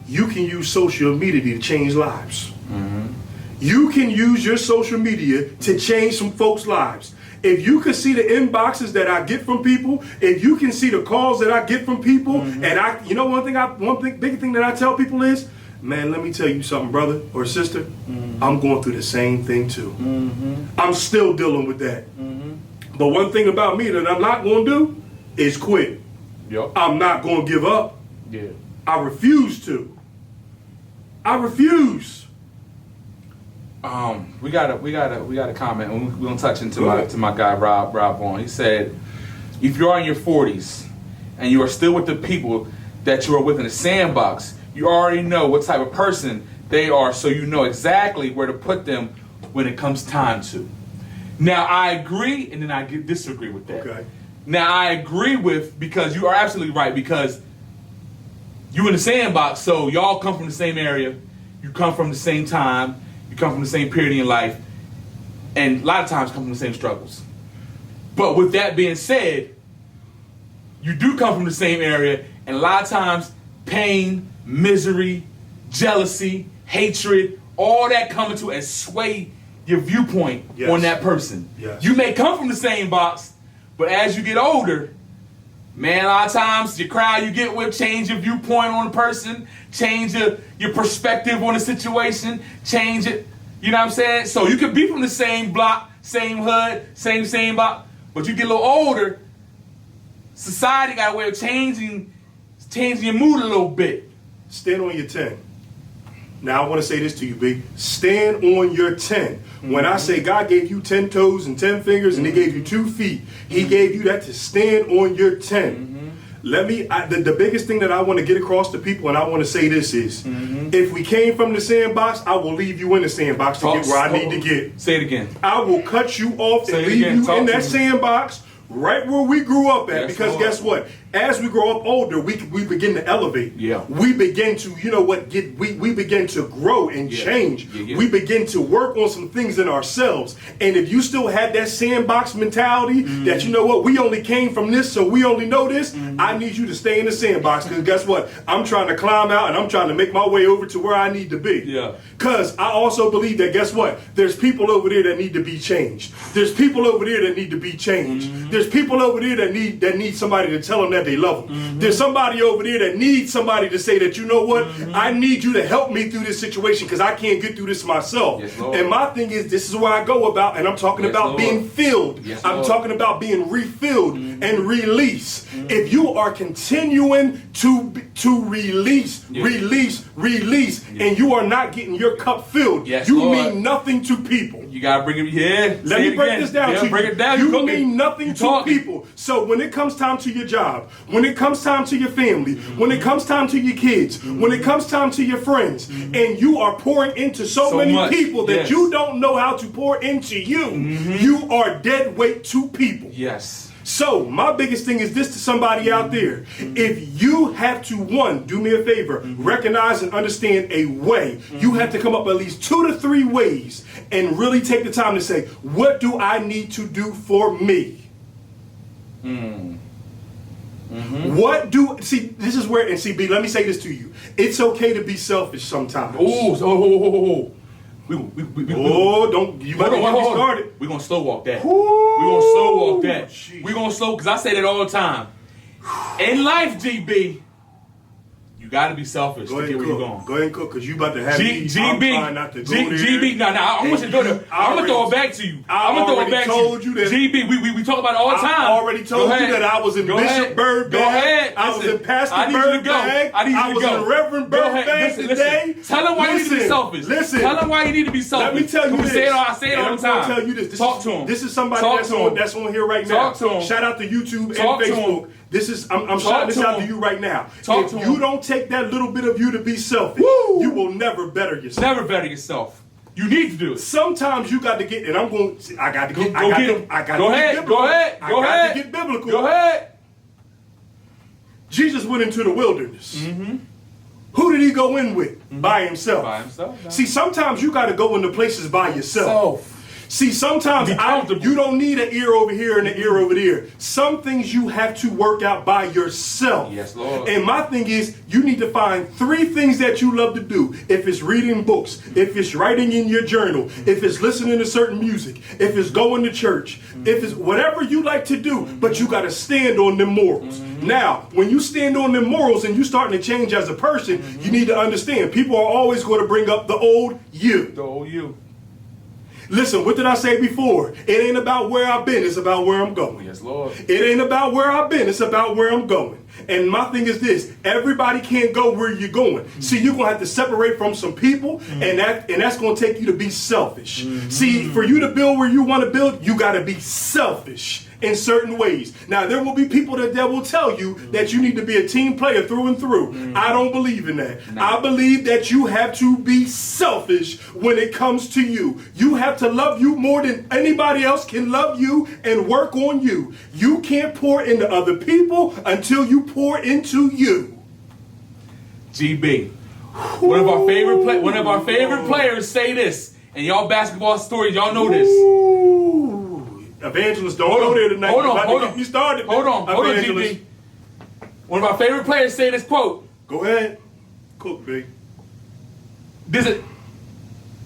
You can use social media to change lives. You can use your social media to change some folks' lives. If you can see the inboxes that I get from people, if you can see the calls that I get from people, and you know one big thing that I tell people is, man, let me tell you something, brother or sister, I'm going through the same thing too. I'm still dealing with that. But one thing about me that I'm not going to do is quit. I'm not going to give up. I refuse to. I refuse. We got a comment, and we're gonna touch into my guy Rob Vaughn. He said, if you are in your 40s and you are still with the people that you are with in the sandbox, you already know what type of person they are, so you know exactly where to put them when it comes time to. Now I agree, and then I disagree with that. Okay. Now I agree with, because you are absolutely right, because you in the sandbox, so y'all come from the same area, you come from the same time. You come from the same period in your life, and a lot of times come from the same struggles. But with that being said, you do come from the same area, and a lot of times pain, misery, jealousy, hatred, all that come into and sway your viewpoint on that person. You may come from the same box, but as you get older, man, a lot of times your crowd you get with change your viewpoint on the person, change your perspective on the situation, change it. You know what I'm saying? So you could be from the same block, same hood, same block, but you get a little older, society got a way of changing your mood a little bit. Stand on your 10. Now I want to say this to you, B. Stand on your 10. When I say God gave you 10 toes and 10 fingers and He gave you 2 feet, He gave you that to stand on your 10. The biggest thing that I want to get across to people, and I want to say this is, if we came from the sandbox, I will leave you in the sandbox to get where I need to get. Say it again. I will cut you off and leave you in that sandbox right where we grew up at, because guess what? As we grow up older, we begin to elevate. We begin to, we begin to grow and change. We begin to work on some things in ourselves. And if you still have that sandbox mentality that, you know what, we only came from this, so we only know this, I need you to stay in the sandbox, because guess what? I'm trying to climb out and I'm trying to make my way over to where I need to be. Because I also believe that, guess what? There's people over there that need to be changed. There's people over there that need to be changed. There's people over there that need somebody to tell them that they love them. There's somebody over there that needs somebody to say that, you know what, I need you to help me through this situation because I can't get through this myself. And my thing is, this is where I go about, and I'm talking about being filled. I'm talking about being refilled and release. If you are continuing to release, and you are not getting your cup filled, you mean nothing to people. You gotta bring it, Let me break this down to you. Break it down. You mean nothing to people. So when it comes time to your job, when it comes time to your family, when it comes time to your kids, when it comes time to your friends, and you are pouring into so many people that you don't know how to pour into you, you are dead weight to people. So my biggest thing is this to somebody out there. If you have to, one, do me a favor, recognize and understand a way. You have to come up with at least 2 to 3 ways and really take the time to say, what do I need to do for me? This is where, and see, B, let me say this to you. It's okay to be selfish sometimes. You might get me started. We're gonna slow walk that. We're gonna slow, because I say that all the time. In life, GB, you gotta be selfish to get where you're going. Go ahead and cook, because you about to have me. GB, I'm trying not to go there. GB, I want you to go there. I'm gonna throw it back to you. I'm gonna throw it back to you. GB, we talk about it all the time. I already told you that I was in Bishop Bird bag. I was in Pastor Bird bag. I was in Reverend Bird bag today. Tell them why you need to be selfish. Tell them why you need to be selfish. Let me tell you this. I say it all the time. I'm going to tell you this. Talk to him. This is somebody that's on here right now. Talk to him. Shout out to YouTube and Facebook. I'm shouting this out to you right now. If you don't take that little bit of you to be selfish, you will never better yourself. Never better yourself. You need to do it. Sometimes you got to get, and I got to get, Go ahead. Go ahead. To get biblical. Go ahead. Jesus went into the wilderness. Mm-hmm. Who did he go in with? Mm-hmm. By himself. By himself. See, sometimes you got to go into places by yourself. See, sometimes you don't need an ear over here and an ear over there. Some things you have to work out by yourself. Yes, Lord. And my thing is, you need to find 3 things that you love to do. If it's reading books, if it's writing in your journal, if it's listening to certain music, if it's going to church, if it's whatever you like to do, but you got to stand on them morals. Now, when you stand on them morals and you starting to change as a person, you need to understand, people are always going to bring up the old you. The old you. Listen, what did I say before? It ain't about where I've been, it's about where I'm going. Yes, Lord. It ain't about where I've been, it's about where I'm going. And my thing is this, everybody can't go where you're going. See, you're going to have to separate from some people, and that's going to take you to be selfish. See, for you to build where you want to build, you got to be selfish in certain ways. Now, there will be people that will tell you that you need to be a team player through and through. I don't believe in that. No. I believe that you have to be selfish when it comes to you. You have to love you more than anybody else can love you and work on you. You can't pour into other people until you pour into you. GB. One of our favorite players say this. And y'all basketball stories, y'all know this. Evangelist, don't go there tonight. Hold on. You started. Hold on, GB. One of our favorite players say this quote. Go ahead. Cook, big.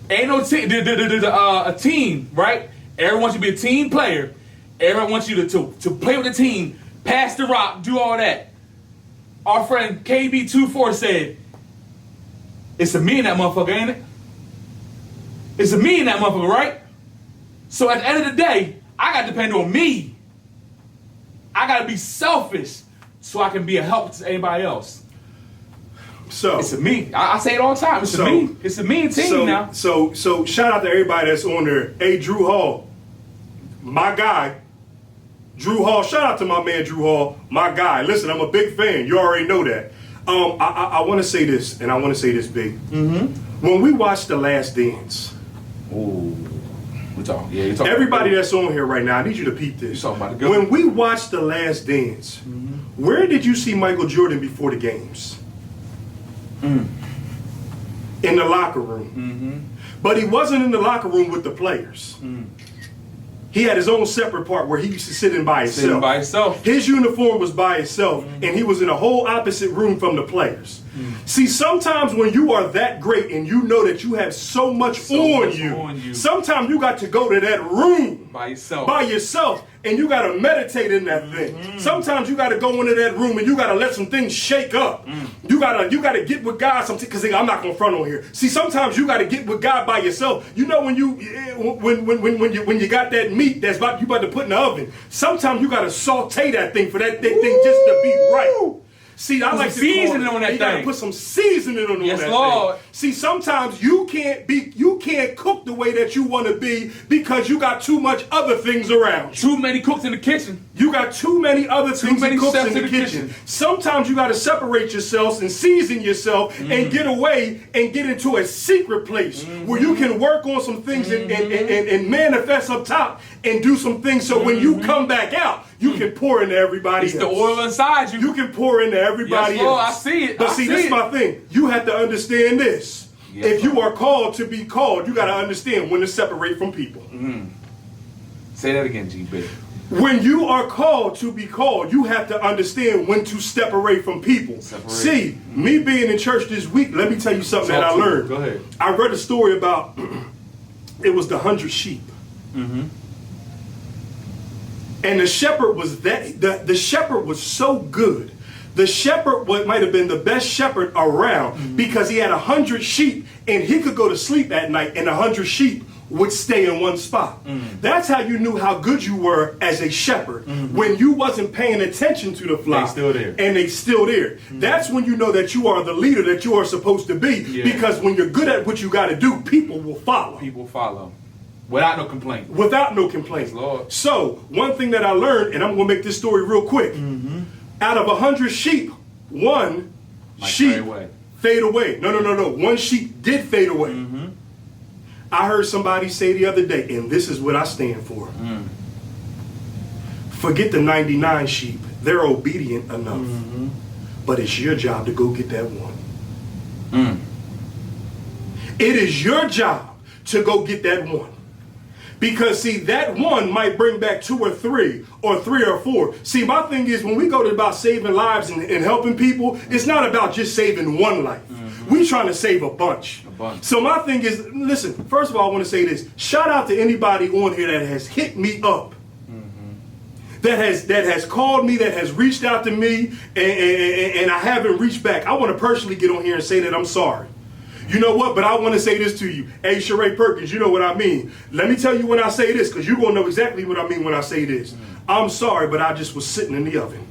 Ain't no team. There's a team, right? Everyone wants you to be a team player. Everyone wants you to play with the team, pass the rock, do all that. Our friend KB24 said, "It's a me and that motherfucker, ain't it? It's a me and that motherfucker, right? So at the end of the day, I got to depend on me. I got to be selfish so I can be a help to anybody else." So it's a me. I say it all the time. It's a me. It's a me team now. So shout out to everybody that's on there. Hey, Drew Hall, my guy. Drew Hall, shout out to my man Drew Hall, my guy. Listen, I'm a big fan. You already know that. I want to say this, and I want to say this big. When we watched The Last Dance, everybody that's on here right now, I need you to peep this. When we watched The Last Dance, where did you see Michael Jordan before the games? In the locker room. But he wasn't in the locker room with the players. He had his own separate part where he used to sit in by himself. His uniform was by itself, and he was in a whole opposite room from the players. See, sometimes when you are that great and you know that you have so much on you, sometimes you got to go to that room by yourself, and you got to meditate in that thing. Sometimes you got to go into that room and you got to let some things shake up. You got to get with God because I'm not going to front on here. See, sometimes you got to get with God by yourself. You know when you got that meat that's you about to put in the oven, sometimes you got to saute that thing for that thing just to be right. See, I like to seasoning on that thing. You gotta put some seasoning on that thing. See, sometimes you can't cook the way that you want to be because you got too much other things around. Too many cooks in the kitchen. You got too many other things and cooks in the kitchen. Sometimes you got to separate yourselves and season yourself and get away and get into a secret place where you can work on some things and manifest up top and do some things so when you come back out, you can pour into everybody else. It's the oil inside you. You can pour into everybody else. I see it. But see, this is my thing. You have to understand this. If you are called to be called, you got to understand when to separate from people. Say that again, GB. When you are called to be called, you have to understand when to separate from people. See, me being in church this week, let me tell you something that I learned. Go ahead. I read a story about, it was the 100 sheep. And the shepherd was the shepherd was so good. The shepherd might have been the best shepherd around because he had 100 sheep and he could go to sleep at night and 100 sheep would stay in one spot. That's how you knew how good you were as a shepherd. When you wasn't paying attention to the flock. They still there. And they still there. That's when you know that you are the leader that you are supposed to be. Because when you're good at what you got to do, people will follow. People follow. Without no complaint. Without no complaint. Lord. So, one thing that I learned, and I'm going to make this story real quick. Out of 100 sheep, one sheep fade away. No. One sheep did fade away. I heard somebody say the other day, and this is what I stand for. Forget the 99 sheep. They're obedient enough. But it's your job to go get that one. It is your job to go get that one. Because, see, that one might bring back 2 or 3 or 3 or 4. See, my thing is, when we go to about saving lives and helping people, it's not about just saving one life. We're trying to save a bunch. So my thing is, listen, first of all, I want to say this. Shout out to anybody on here that has hit me up. That has called me, that has reached out to me, and I haven't reached back. I want to personally get on here and say that I'm sorry. You know what? But I want to say this to you. Hey, Sheree Perkins, you know what I mean. Let me tell you when I say this, because you're going to know exactly what I mean when I say this. I'm sorry, but I just was sitting in the oven.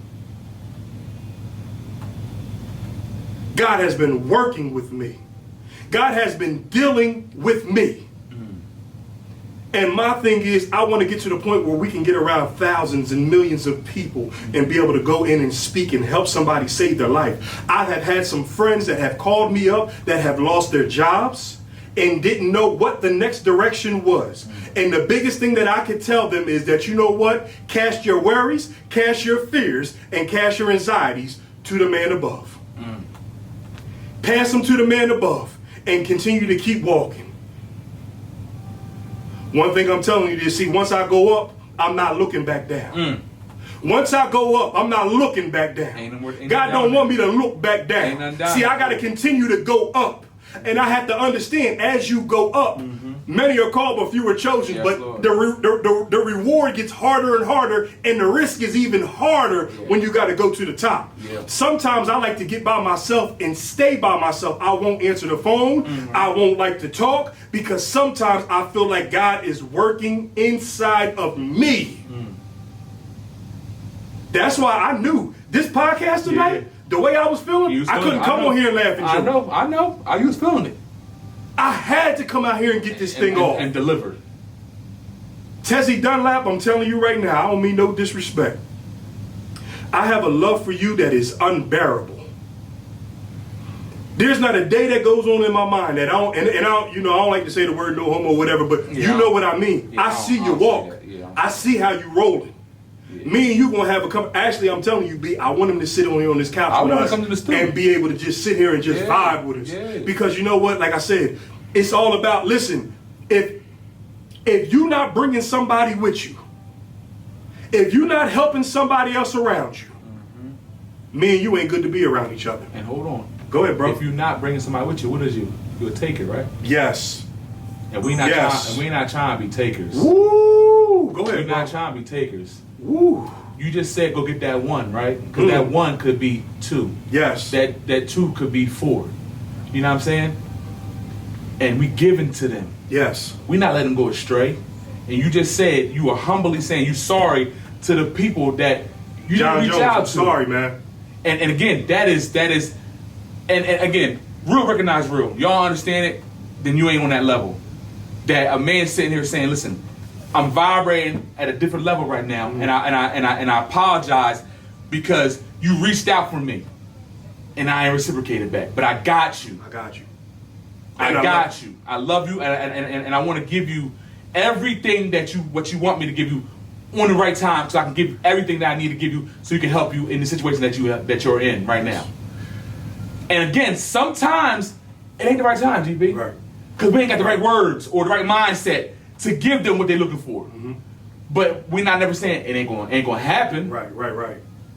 God has been working with me. God has been dealing with me. And my thing is, I want to get to the point where we can get around thousands and millions of people and be able to go in and speak and help somebody save their life. I have had some friends that have called me up that have lost their jobs and didn't know what the next direction was. And the biggest thing that I could tell them is that, you know what? Cast your worries, cast your fears, and cast your anxieties to the man above. Pass them to the man above and continue to keep walking. One thing I'm telling you is, see, once I go up, I'm not looking back down. Once I go up, I'm not looking back down. God don't want me to look back down. See, I got to continue to go up. And I have to understand, as you go up, many are called, but few are chosen. Yes, but the reward gets harder and harder, and the risk is even harder when you got to go to the top. Sometimes I like to get by myself and stay by myself. I won't answer the phone. I won't like to talk, because sometimes I feel like God is working inside of me. That's why I knew this podcast tonight, the way I was feeling, I couldn't come on here and laugh and joke. I know. I was feeling it. I had to come out here and get this thing off. And deliver. Tessie Dunlap, I'm telling you right now, I don't mean no disrespect. I have a love for you that is unbearable. There's not a day that goes on in my mind that I don't, and I don't, you know, I don't like to say the word no homo or whatever, but you know what I mean. I see you walk. I see how you rolling. Me and you gonna have a couple. Actually, I'm telling you, B, I want him to sit on here on this couch with us and be able to just sit here and just vibe with us. Because you know what? Like I said, it's all about. Listen, if you're not bringing somebody with you, if you're not helping somebody else around you, me and you ain't good to be around each other. And hold on. Go ahead, bro. If you're not bringing somebody with you, what is you? You'll take it, right? Yes. And we not trying to be takers. Woo! Go ahead, We're not trying to be takers. Woo! You just said go get that one, right? Because that one could be 2. Yes. That 2 could be 4. You know what I'm saying? And we giving to them. Yes. We not letting them go astray. And you just said, you are humbly saying you sorry to the people that you didn't reach out to. Sorry, man. And again, that is and again, real recognize real. Y'all understand it? Then you ain't on that level. That a man sitting here saying, listen, I'm vibrating at a different level right now, and I apologize because you reached out for me, and I ain't reciprocated back. But I got you. I got you. I got you. I love you, and I want to give you everything what you want me to give you on the right time, so I can give you everything that I need to give you, so you can help you in the situation that you're in right now. And again, sometimes it ain't the right time, GB. Right. Because we ain't got the right words or the right mindset to give them what they're looking for. But we're not never saying it ain't gonna happen. Right.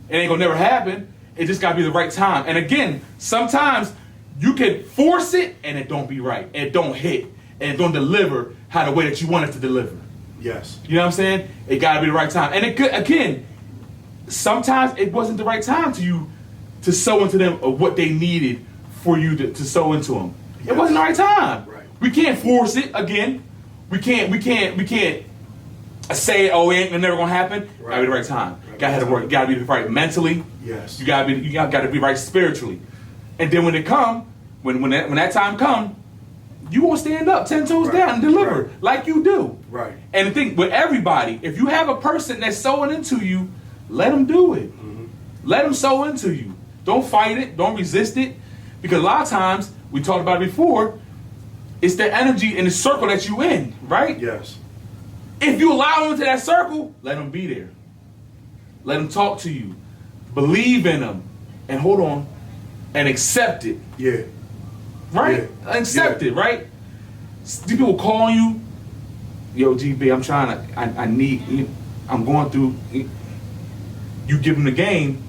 It ain't gonna never happen. It just gotta be the right time. And again, sometimes you can force it and it don't be right. It don't hit. And it don't deliver how the way that you want it to deliver. Yes. You know what I'm saying? It gotta be the right time. And it could, again, sometimes it wasn't the right time to sow into them or what they needed for you to sow into them. It wasn't the right time. Right. We can't force it again. We can't say, oh, it ain't never gonna happen. Right. Gotta be the right time. Gotta work. You gotta be right mentally. Yes. You gotta be right spiritually. And then when that time come, you won't stand up 10 toes down and deliver like you do. Right. And the thing with everybody, if you have a person that's sowing into you, let them do it. Let them sow into you. Don't fight it. Don't resist it. Because a lot of times, we talked about it before, It's the energy in the circle that you in, right? Yes. If you allow them into that circle, let them be there. Let them talk to you. Believe in them. And hold on. And accept it. Yeah. Right? Yeah. Accept it, right? These people call you, yo, GB, I'm trying to, I need, I'm going through, you give them the game,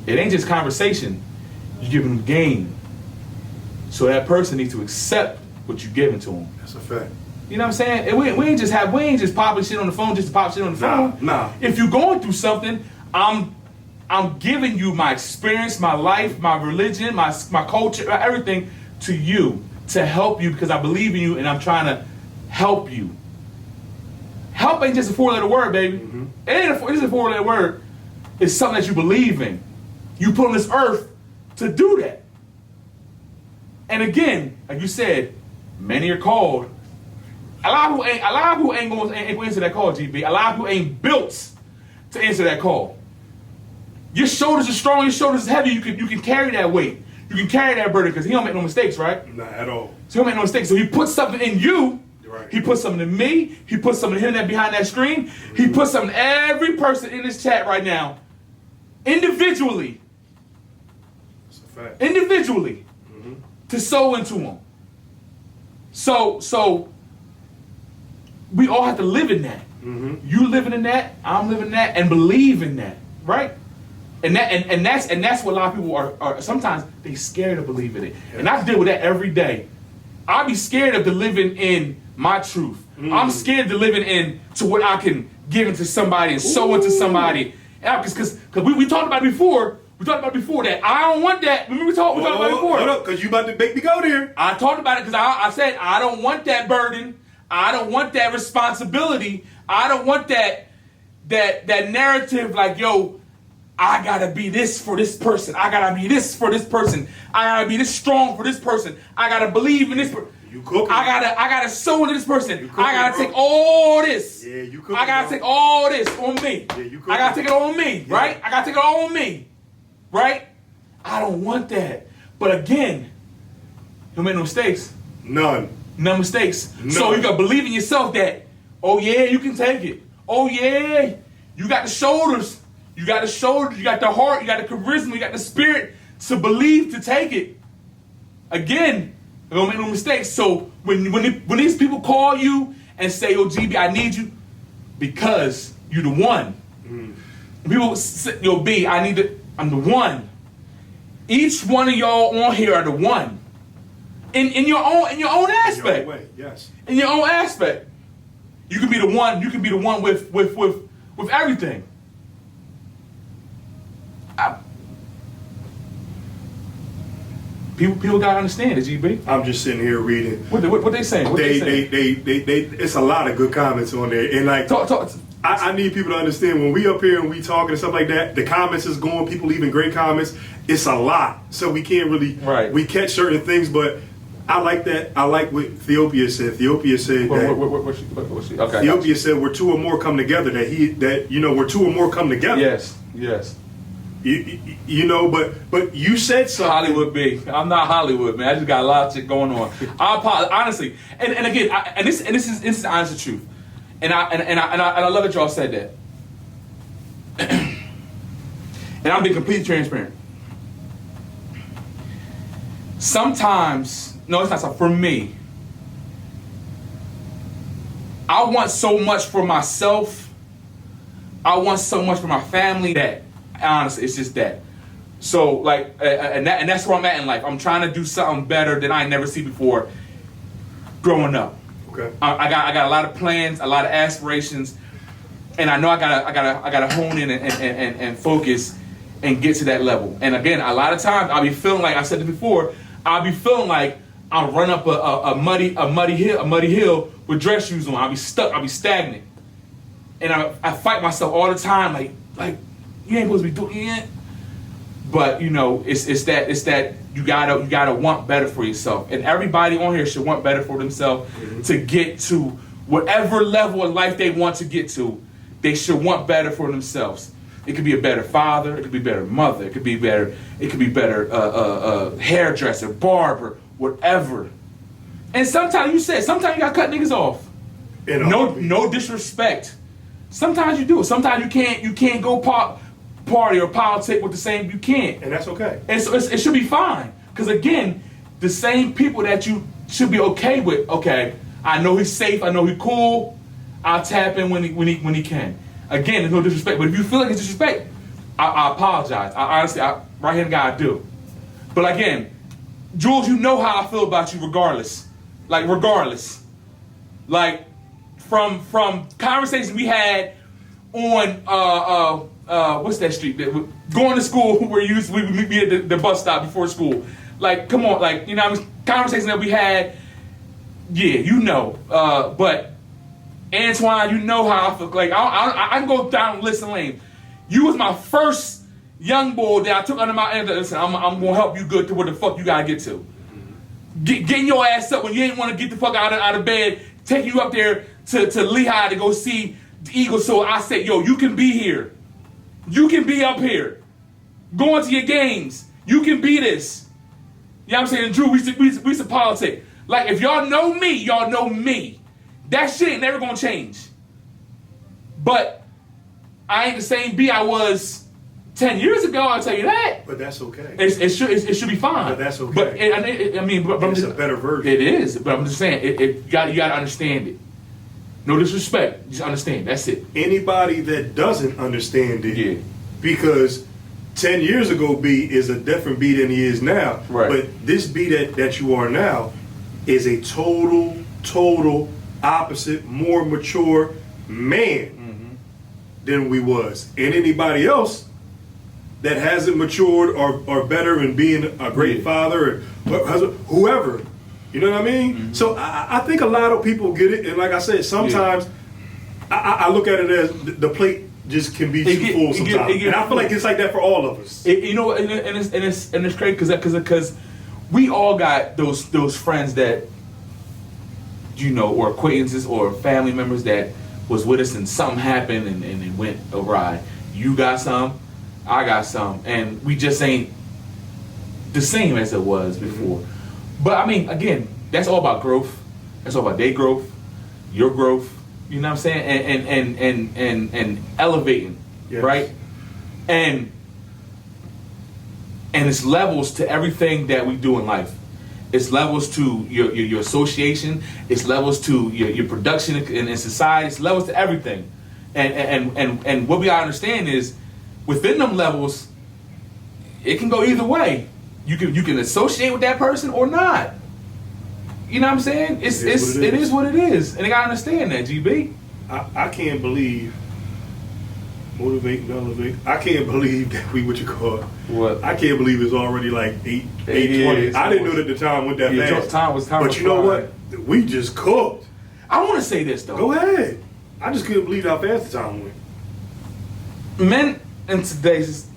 it ain't just conversation, you give them the game. So that person needs to accept what you're giving to them. That's a fact. You know what I'm saying? And we ain't just popping shit on the phone just to pop shit on the phone. Nah. If you're going through something, I'm giving you my experience, my life, my religion, my culture, everything to you to help you because I believe in you and I'm trying to help you. Help ain't just a 4-letter word, baby. Mm-hmm. It's a 4-letter word. It's something that you believe in. You put on this earth to do that. And again, like you said, many are called. A lot of people ain't going to answer that call, GB. A lot of people ain't built to answer that call. Your shoulders are strong, your shoulders are heavy, you can carry that weight. You can carry that burden because he don't make no mistakes, right? Not at all. So he don't make no mistakes. So he puts something in you. Right. He puts something in me. He puts something in him that behind that screen. Mm-hmm. He puts something in every person in this chat right now. Individually. That's a fact. Individually. Mm-hmm. To sow into them. So we all have to live in that. Mm-hmm. You living in that, I'm living in that, and believe in that, right? And that's what a lot of people are sometimes they scared to believe in it. Yes. And I deal with that every day. I be scared of living in my truth. I'm scared to living in to what I can give into somebody and sow into somebody. Because we talked about it before. We talked about it before that I don't want that. Remember we talked about it before. Hold up, because you about to make me go there. I talked about it because I said I don't want that burden. I don't want that responsibility. I don't want that narrative like, yo, I gotta be this for this person. I gotta be this for this person. I gotta be this strong for this person. I gotta believe in this person. You cooking. I gotta sow into this person. Cooking, I gotta bro. take all this. Yeah, you cooking. I gotta take all this on me. Yeah, you cooking. I gotta take it on me, Yeah. right? I gotta take it all on me, right? I don't want that. But again, don't make no mistakes. None. No mistakes. None. So you gotta believe in yourself that, oh yeah, you can take it. Oh yeah, you got the shoulders. You got the shoulders, you got the heart, you got the charisma, you got the spirit to believe, to take it. Again, don't make no mistakes. So when these people call you and say, "Yo, GB, I need you," because you're the one. People say, "Yo, B, I'm the one." Each one of y'all on here are the one. In your own aspect. In your own way, yes. In your own aspect. You can be the one. You can be the one with everything. People gotta understand it, GB. I'm just sitting here reading. What they saying? What they saying? It's a lot of good comments on there, and like Talk. I need people to understand when we up here and we talking and stuff like that. The comments is going. People leaving great comments. It's a lot, so we can't really we catch certain things, but. I like that. I like what Ethiopia said. Ethiopia said What's she? Okay. Ethiopia said, "Where two or more come together." Where two or more come together. Yes. You know, but you said something. Hollywood big. I'm not Hollywood, man. I just got a lot of shit going on. I apologize, honestly. And again, this is the honest truth. And I love that y'all said that. And I'm being completely transparent. Sometimes. No, it's not so. For me, I want so much for myself. I want so much for my family that, honestly, it's just that. So, like, and that's where I'm at in life. I'm trying to do something better than I never see before growing up. Okay. I got a lot of plans, a lot of aspirations, and I know I gotta hone in and focus and get to that level. And again, a lot of times I'll be feeling like I said it before. I'll be feeling like I'll run up a muddy hill with dress shoes on. I'll be stuck. I'll be stagnant, and I fight myself all the time. Like you ain't supposed to be doing it. But you know, it's that you gotta want better for yourself, and everybody on here should want better for themselves to get to whatever level of life they want to get to. They should want better for themselves. It could be a better father. It could be a better mother. It could be better. It could be better hairdresser, barber, whatever. And sometimes you gotta cut niggas off. No disrespect. Sometimes you do. Sometimes you can't go party or politic with the same. You can't. And that's okay. And so it should be fine. Because again, the same people that you should be okay with. Okay, I know he's safe. I know he's cool. I'll tap in when he can. Again, there's no disrespect. But if you feel like it's disrespect, I apologize. I honestly, right hand guy, I do. But again, Jules, you know how I feel about you regardless. Like regardless. Like from conversations we had on what's that street? Going to school where we meet at the bus stop before school. Like, come on, like, you know, conversations that we had. Yeah, you know. But Antoine, you know how I feel. Like I can go down list and lane. You was my first young boy that I took under my end. Listen, I'm gonna help you good to where the fuck you gotta get to. Getting your ass up when you ain't want to get the fuck out of bed, taking you up there to Lehigh to go see the Eagles. So I said, yo, you can be here. You can be up here. Going to your games. You can be this. You know what I'm saying? Drew, we used to politic. Like, if y'all know me, y'all know me. That shit ain't never gonna change. But I ain't the same B I was 10 years ago, I'll tell you that. But that's okay. It should be fine. But that's okay. But it's a better version. It is, but I'm just saying, you gotta understand it. No disrespect, just understand. That's it. Anybody that doesn't understand it, because 10 years ago B is a different B than he is now. Right. But this B that you are now is a total opposite, more mature man than we was. And anybody else that hasn't matured or better in being a great father or husband, whoever, you know what I mean? So I think a lot of people get it, and like I said, sometimes I look at it as the plate just can be too full sometimes, and I feel like it's like that for all of us. You know, and it's crazy because we all got those friends that, you know, or acquaintances or family members that was with us and something happened and it went awry. You got some, I got some, and we just ain't the same as it was before. But I mean, again, that's all about growth. That's all about their growth, your growth. You know what I'm saying? And elevating, right? And it's levels to everything that we do in life. It's levels to your association. It's levels to your production in society. It's levels to everything. And what we gotta understand is, within them levels, it can go either way. You can associate with that person or not. You know what I'm saying? It is what it is. And you gotta understand that, GB. I can't believe motivate and elevate. I can't believe that what? I can't believe it's already like 8:20. I didn't know that the time went that fast. But you know what? We just cooked. I want to say this though. Go ahead. I just couldn't believe how fast the time went. Men in today's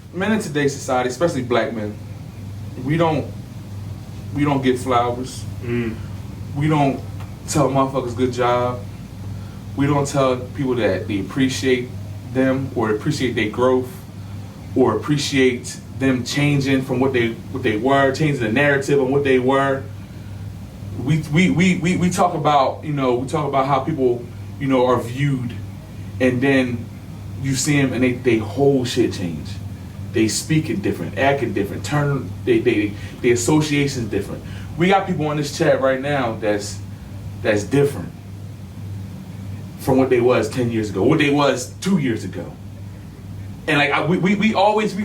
society, especially black men, we don't get flowers. We don't tell motherfuckers good job. We don't tell people that they appreciate them or appreciate their growth or appreciate them changing from what they were, changing the narrative on what they were. We talk about, you know, how people, you know, are viewed, and then you see them and they whole shit change. They speak it different, acting different, the association's different. We got people on this chat right now that's different from what they was 10 years ago, what they was 2 years ago. And like we always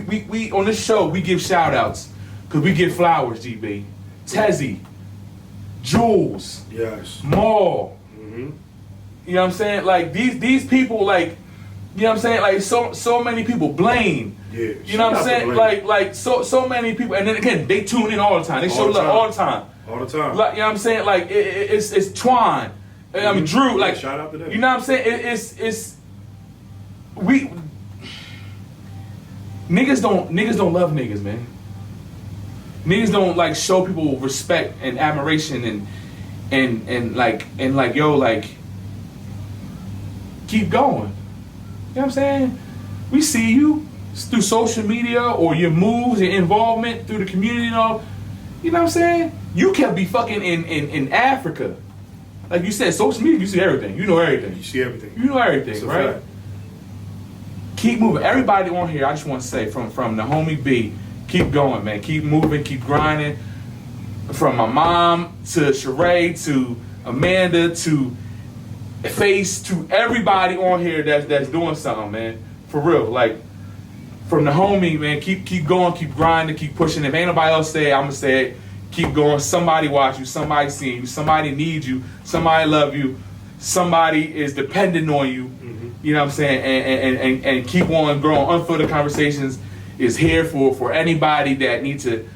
on this show we give shout outs because we give flowers, GB. Tezzy, Jules, yes, Maul. You know what I'm saying? Like these people, like, you know what I'm saying? Like so many people. Blaine. Yeah. You know what I'm saying? Like so many people, and then again they tune in all the time. They show love all the time. All the time. Like, you know what I'm saying? Like it's Twan. I mean Drew. Like, shout out to them. You know what I'm saying? It's we niggas don't love niggas, man. Niggas don't like show people respect and admiration and like yo, like, keep going. You know what I'm saying? We see you through social media or your moves, your involvement through the community and all. You know what I'm saying? You can be fucking in Africa. Like you said, social media, you see everything. You know everything. You see everything. You know everything, right? Fact. Keep moving. Everybody on here, I just want to say, from the homie B, keep going, man. Keep moving, keep grinding. From my mom to Sheree to Amanda to Face to everybody on here that's doing something, man. For real. Like, from the homie, man, keep going, keep grinding, keep pushing. If ain't nobody else say it, I'm going to say it. Keep going. Somebody watch you. Somebody seeing you. Somebody needs you. Somebody love you. Somebody is dependent on you. Mm-hmm. You know what I'm saying? And keep on growing. Unfiltered Conversations is here for anybody that needs to,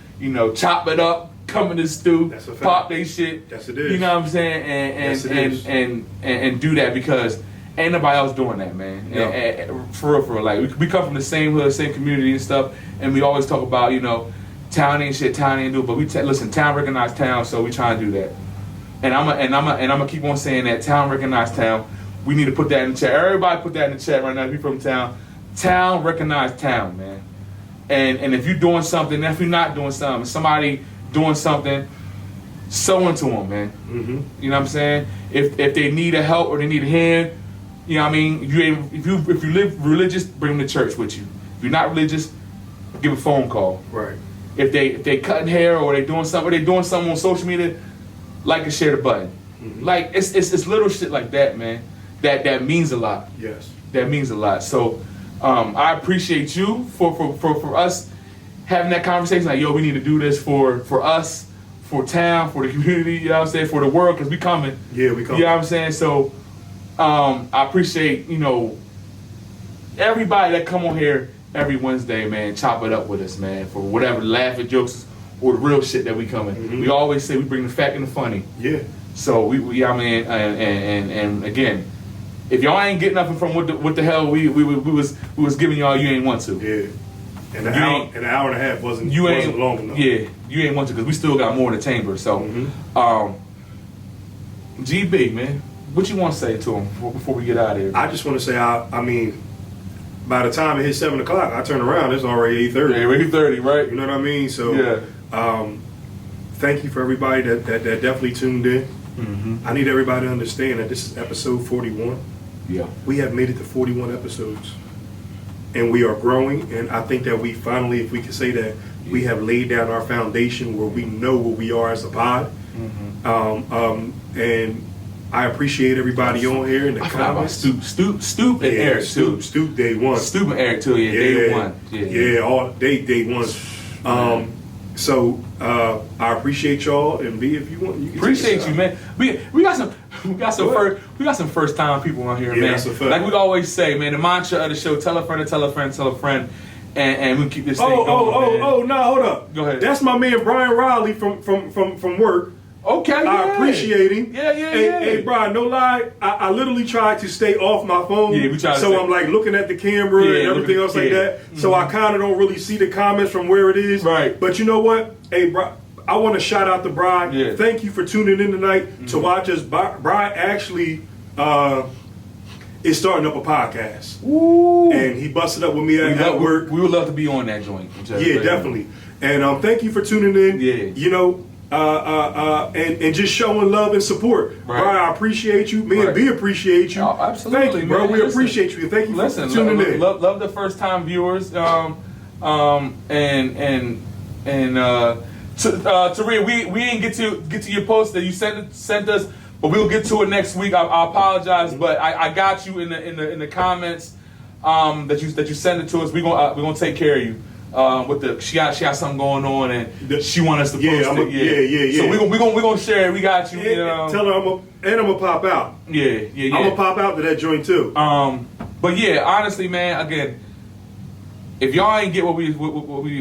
chop it up, come in the stew, pop they shit. Yes, it is. You know what I'm saying? And do that, because ain't nobody else doing that, man. No. And for real. Like, we come from the same hood, same community and stuff, and we always talk about, town ain't shit, town ain't do, but listen, town recognize town, so we trying to do that. And I'm gonna keep on saying that town recognize town. We need to put that in the chat. Everybody put that in the chat right now. If you're from town, town recognize town, man. And if you're doing something, if you're not doing something, somebody doing something, sow into them, man. Mm-hmm. You know what I'm saying? If they need a help or they need a hand, you know what I mean. If you live religious, bring them to church with you. If you're not religious, give a phone call. Right. If they cutting hair or they doing something on social media, like and share the button. Mm-hmm. Like it's little shit like that, man. That means a lot. Yes. That means a lot. So I appreciate you for us having that conversation. Like, yo, we need to do this for us, for town, for the community. You know what I'm saying? For the world, because we coming. Yeah, we coming. You know what I'm saying? So I appreciate everybody that come on here every Wednesday, man. Chop it up with us, man. For whatever laughing jokes or the real shit that we coming. Mm-hmm. We always say we bring the fact and the funny. Yeah. So we I mean, and again, if y'all ain't getting nothing from what the hell we was giving y'all, you ain't want to. Yeah. And an hour and a half wasn't long enough. Yeah, you ain't want to, because we still got more in the chamber. So, GB, man, what you want to say to him before we get out of here? I just want to say, I mean, by the time it hit 7 o'clock, I turn around, it's already 8:30. Yeah, 8:30, right? You know what I mean? So, yeah. Thank you for everybody that definitely tuned in. Mm-hmm. I need everybody to understand that this is episode 41. Yeah. We have made it to 41 episodes. And we are growing, and I think that we finally, if we can say that, we have laid down our foundation where we know what we are as a pod. Mm-hmm. And I appreciate everybody on here in the comments. Stoop and Eric too. Stoop day one. Stoop and Eric too. Yeah, day one. Yeah, all day one. So I appreciate y'all, and B, if you want, you can appreciate you, man. We got some first time people on here, man. That's a fact. Like we always say, man, the mantra of the show: tell a friend to tell a friend, tell a friend, and we keep this thing going. No, hold up. Go ahead. That's my man Brian Riley from work. Okay, I appreciate him. Yeah. Hey, Brian, no lie, I literally tried to stay off my phone. Yeah, we tried to so I'm like looking at the camera and everything else like that. Mm-hmm. So I kind of don't really see the comments from where it is. Right. But you know what? Hey, Brian, I want to shout out to Brian. Yeah. Thank you for tuning in tonight to watch us. Brian actually is starting up a podcast. Ooh. And he busted up with me at work. We would love to be on that joint. Yeah, definitely. And thank you for tuning in. Yeah. You know, and just showing love and support. Right. Brian, I appreciate you. Me and B appreciate you. Oh, absolutely, thank you, bro. man. We appreciate you. Thank you for tuning in. Love the first time viewers. Taria, we didn't get to your post that you sent us, but we'll get to it next week. I apologize, but I got you in the comments that you sent it to us. We're gonna take care of you. She got something going on, and she want us to post it. Yeah. So we're gonna share it. We got you. Tell her I'm gonna pop out. Yeah. I'm gonna pop out to that joint too. But yeah, honestly, man, again, if y'all ain't get what we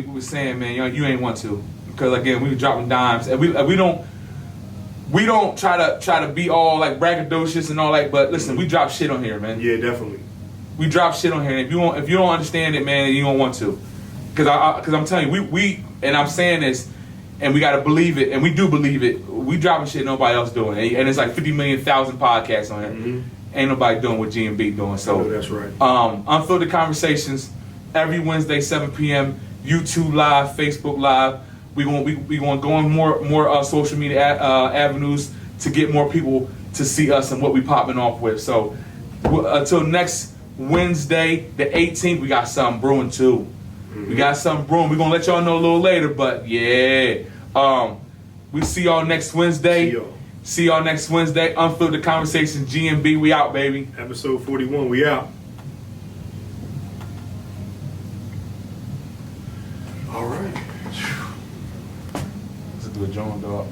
were saying, man, you ain't want to, because again, we were dropping dimes, and we don't try to be all like braggadocious and all that. But listen, we drop shit on here, man. Yeah, definitely. We drop shit on here, and if you don't understand it, man, you don't want to. Because I'm telling you, we and I'm saying this, and we gotta believe it, and we do believe it. We dropping shit nobody else doing, and it's like 50 million thousand podcasts on here. Mm-hmm. Ain't nobody doing what G&B doing. So that's right. Unfiltered Conversations every Wednesday 7 p.m. YouTube live, Facebook live. We gonna go on more social media avenues to get more people to see us and what we popping off with. So until next Wednesday, the 18th, we got something brewing too. We got something brewing. We're gonna let y'all know a little later, but yeah. We see y'all next Wednesday. See y'all next Wednesday. Unfiltered Conversation GMB. We out, baby. Episode 41. We out. All right. Let's do a John dog.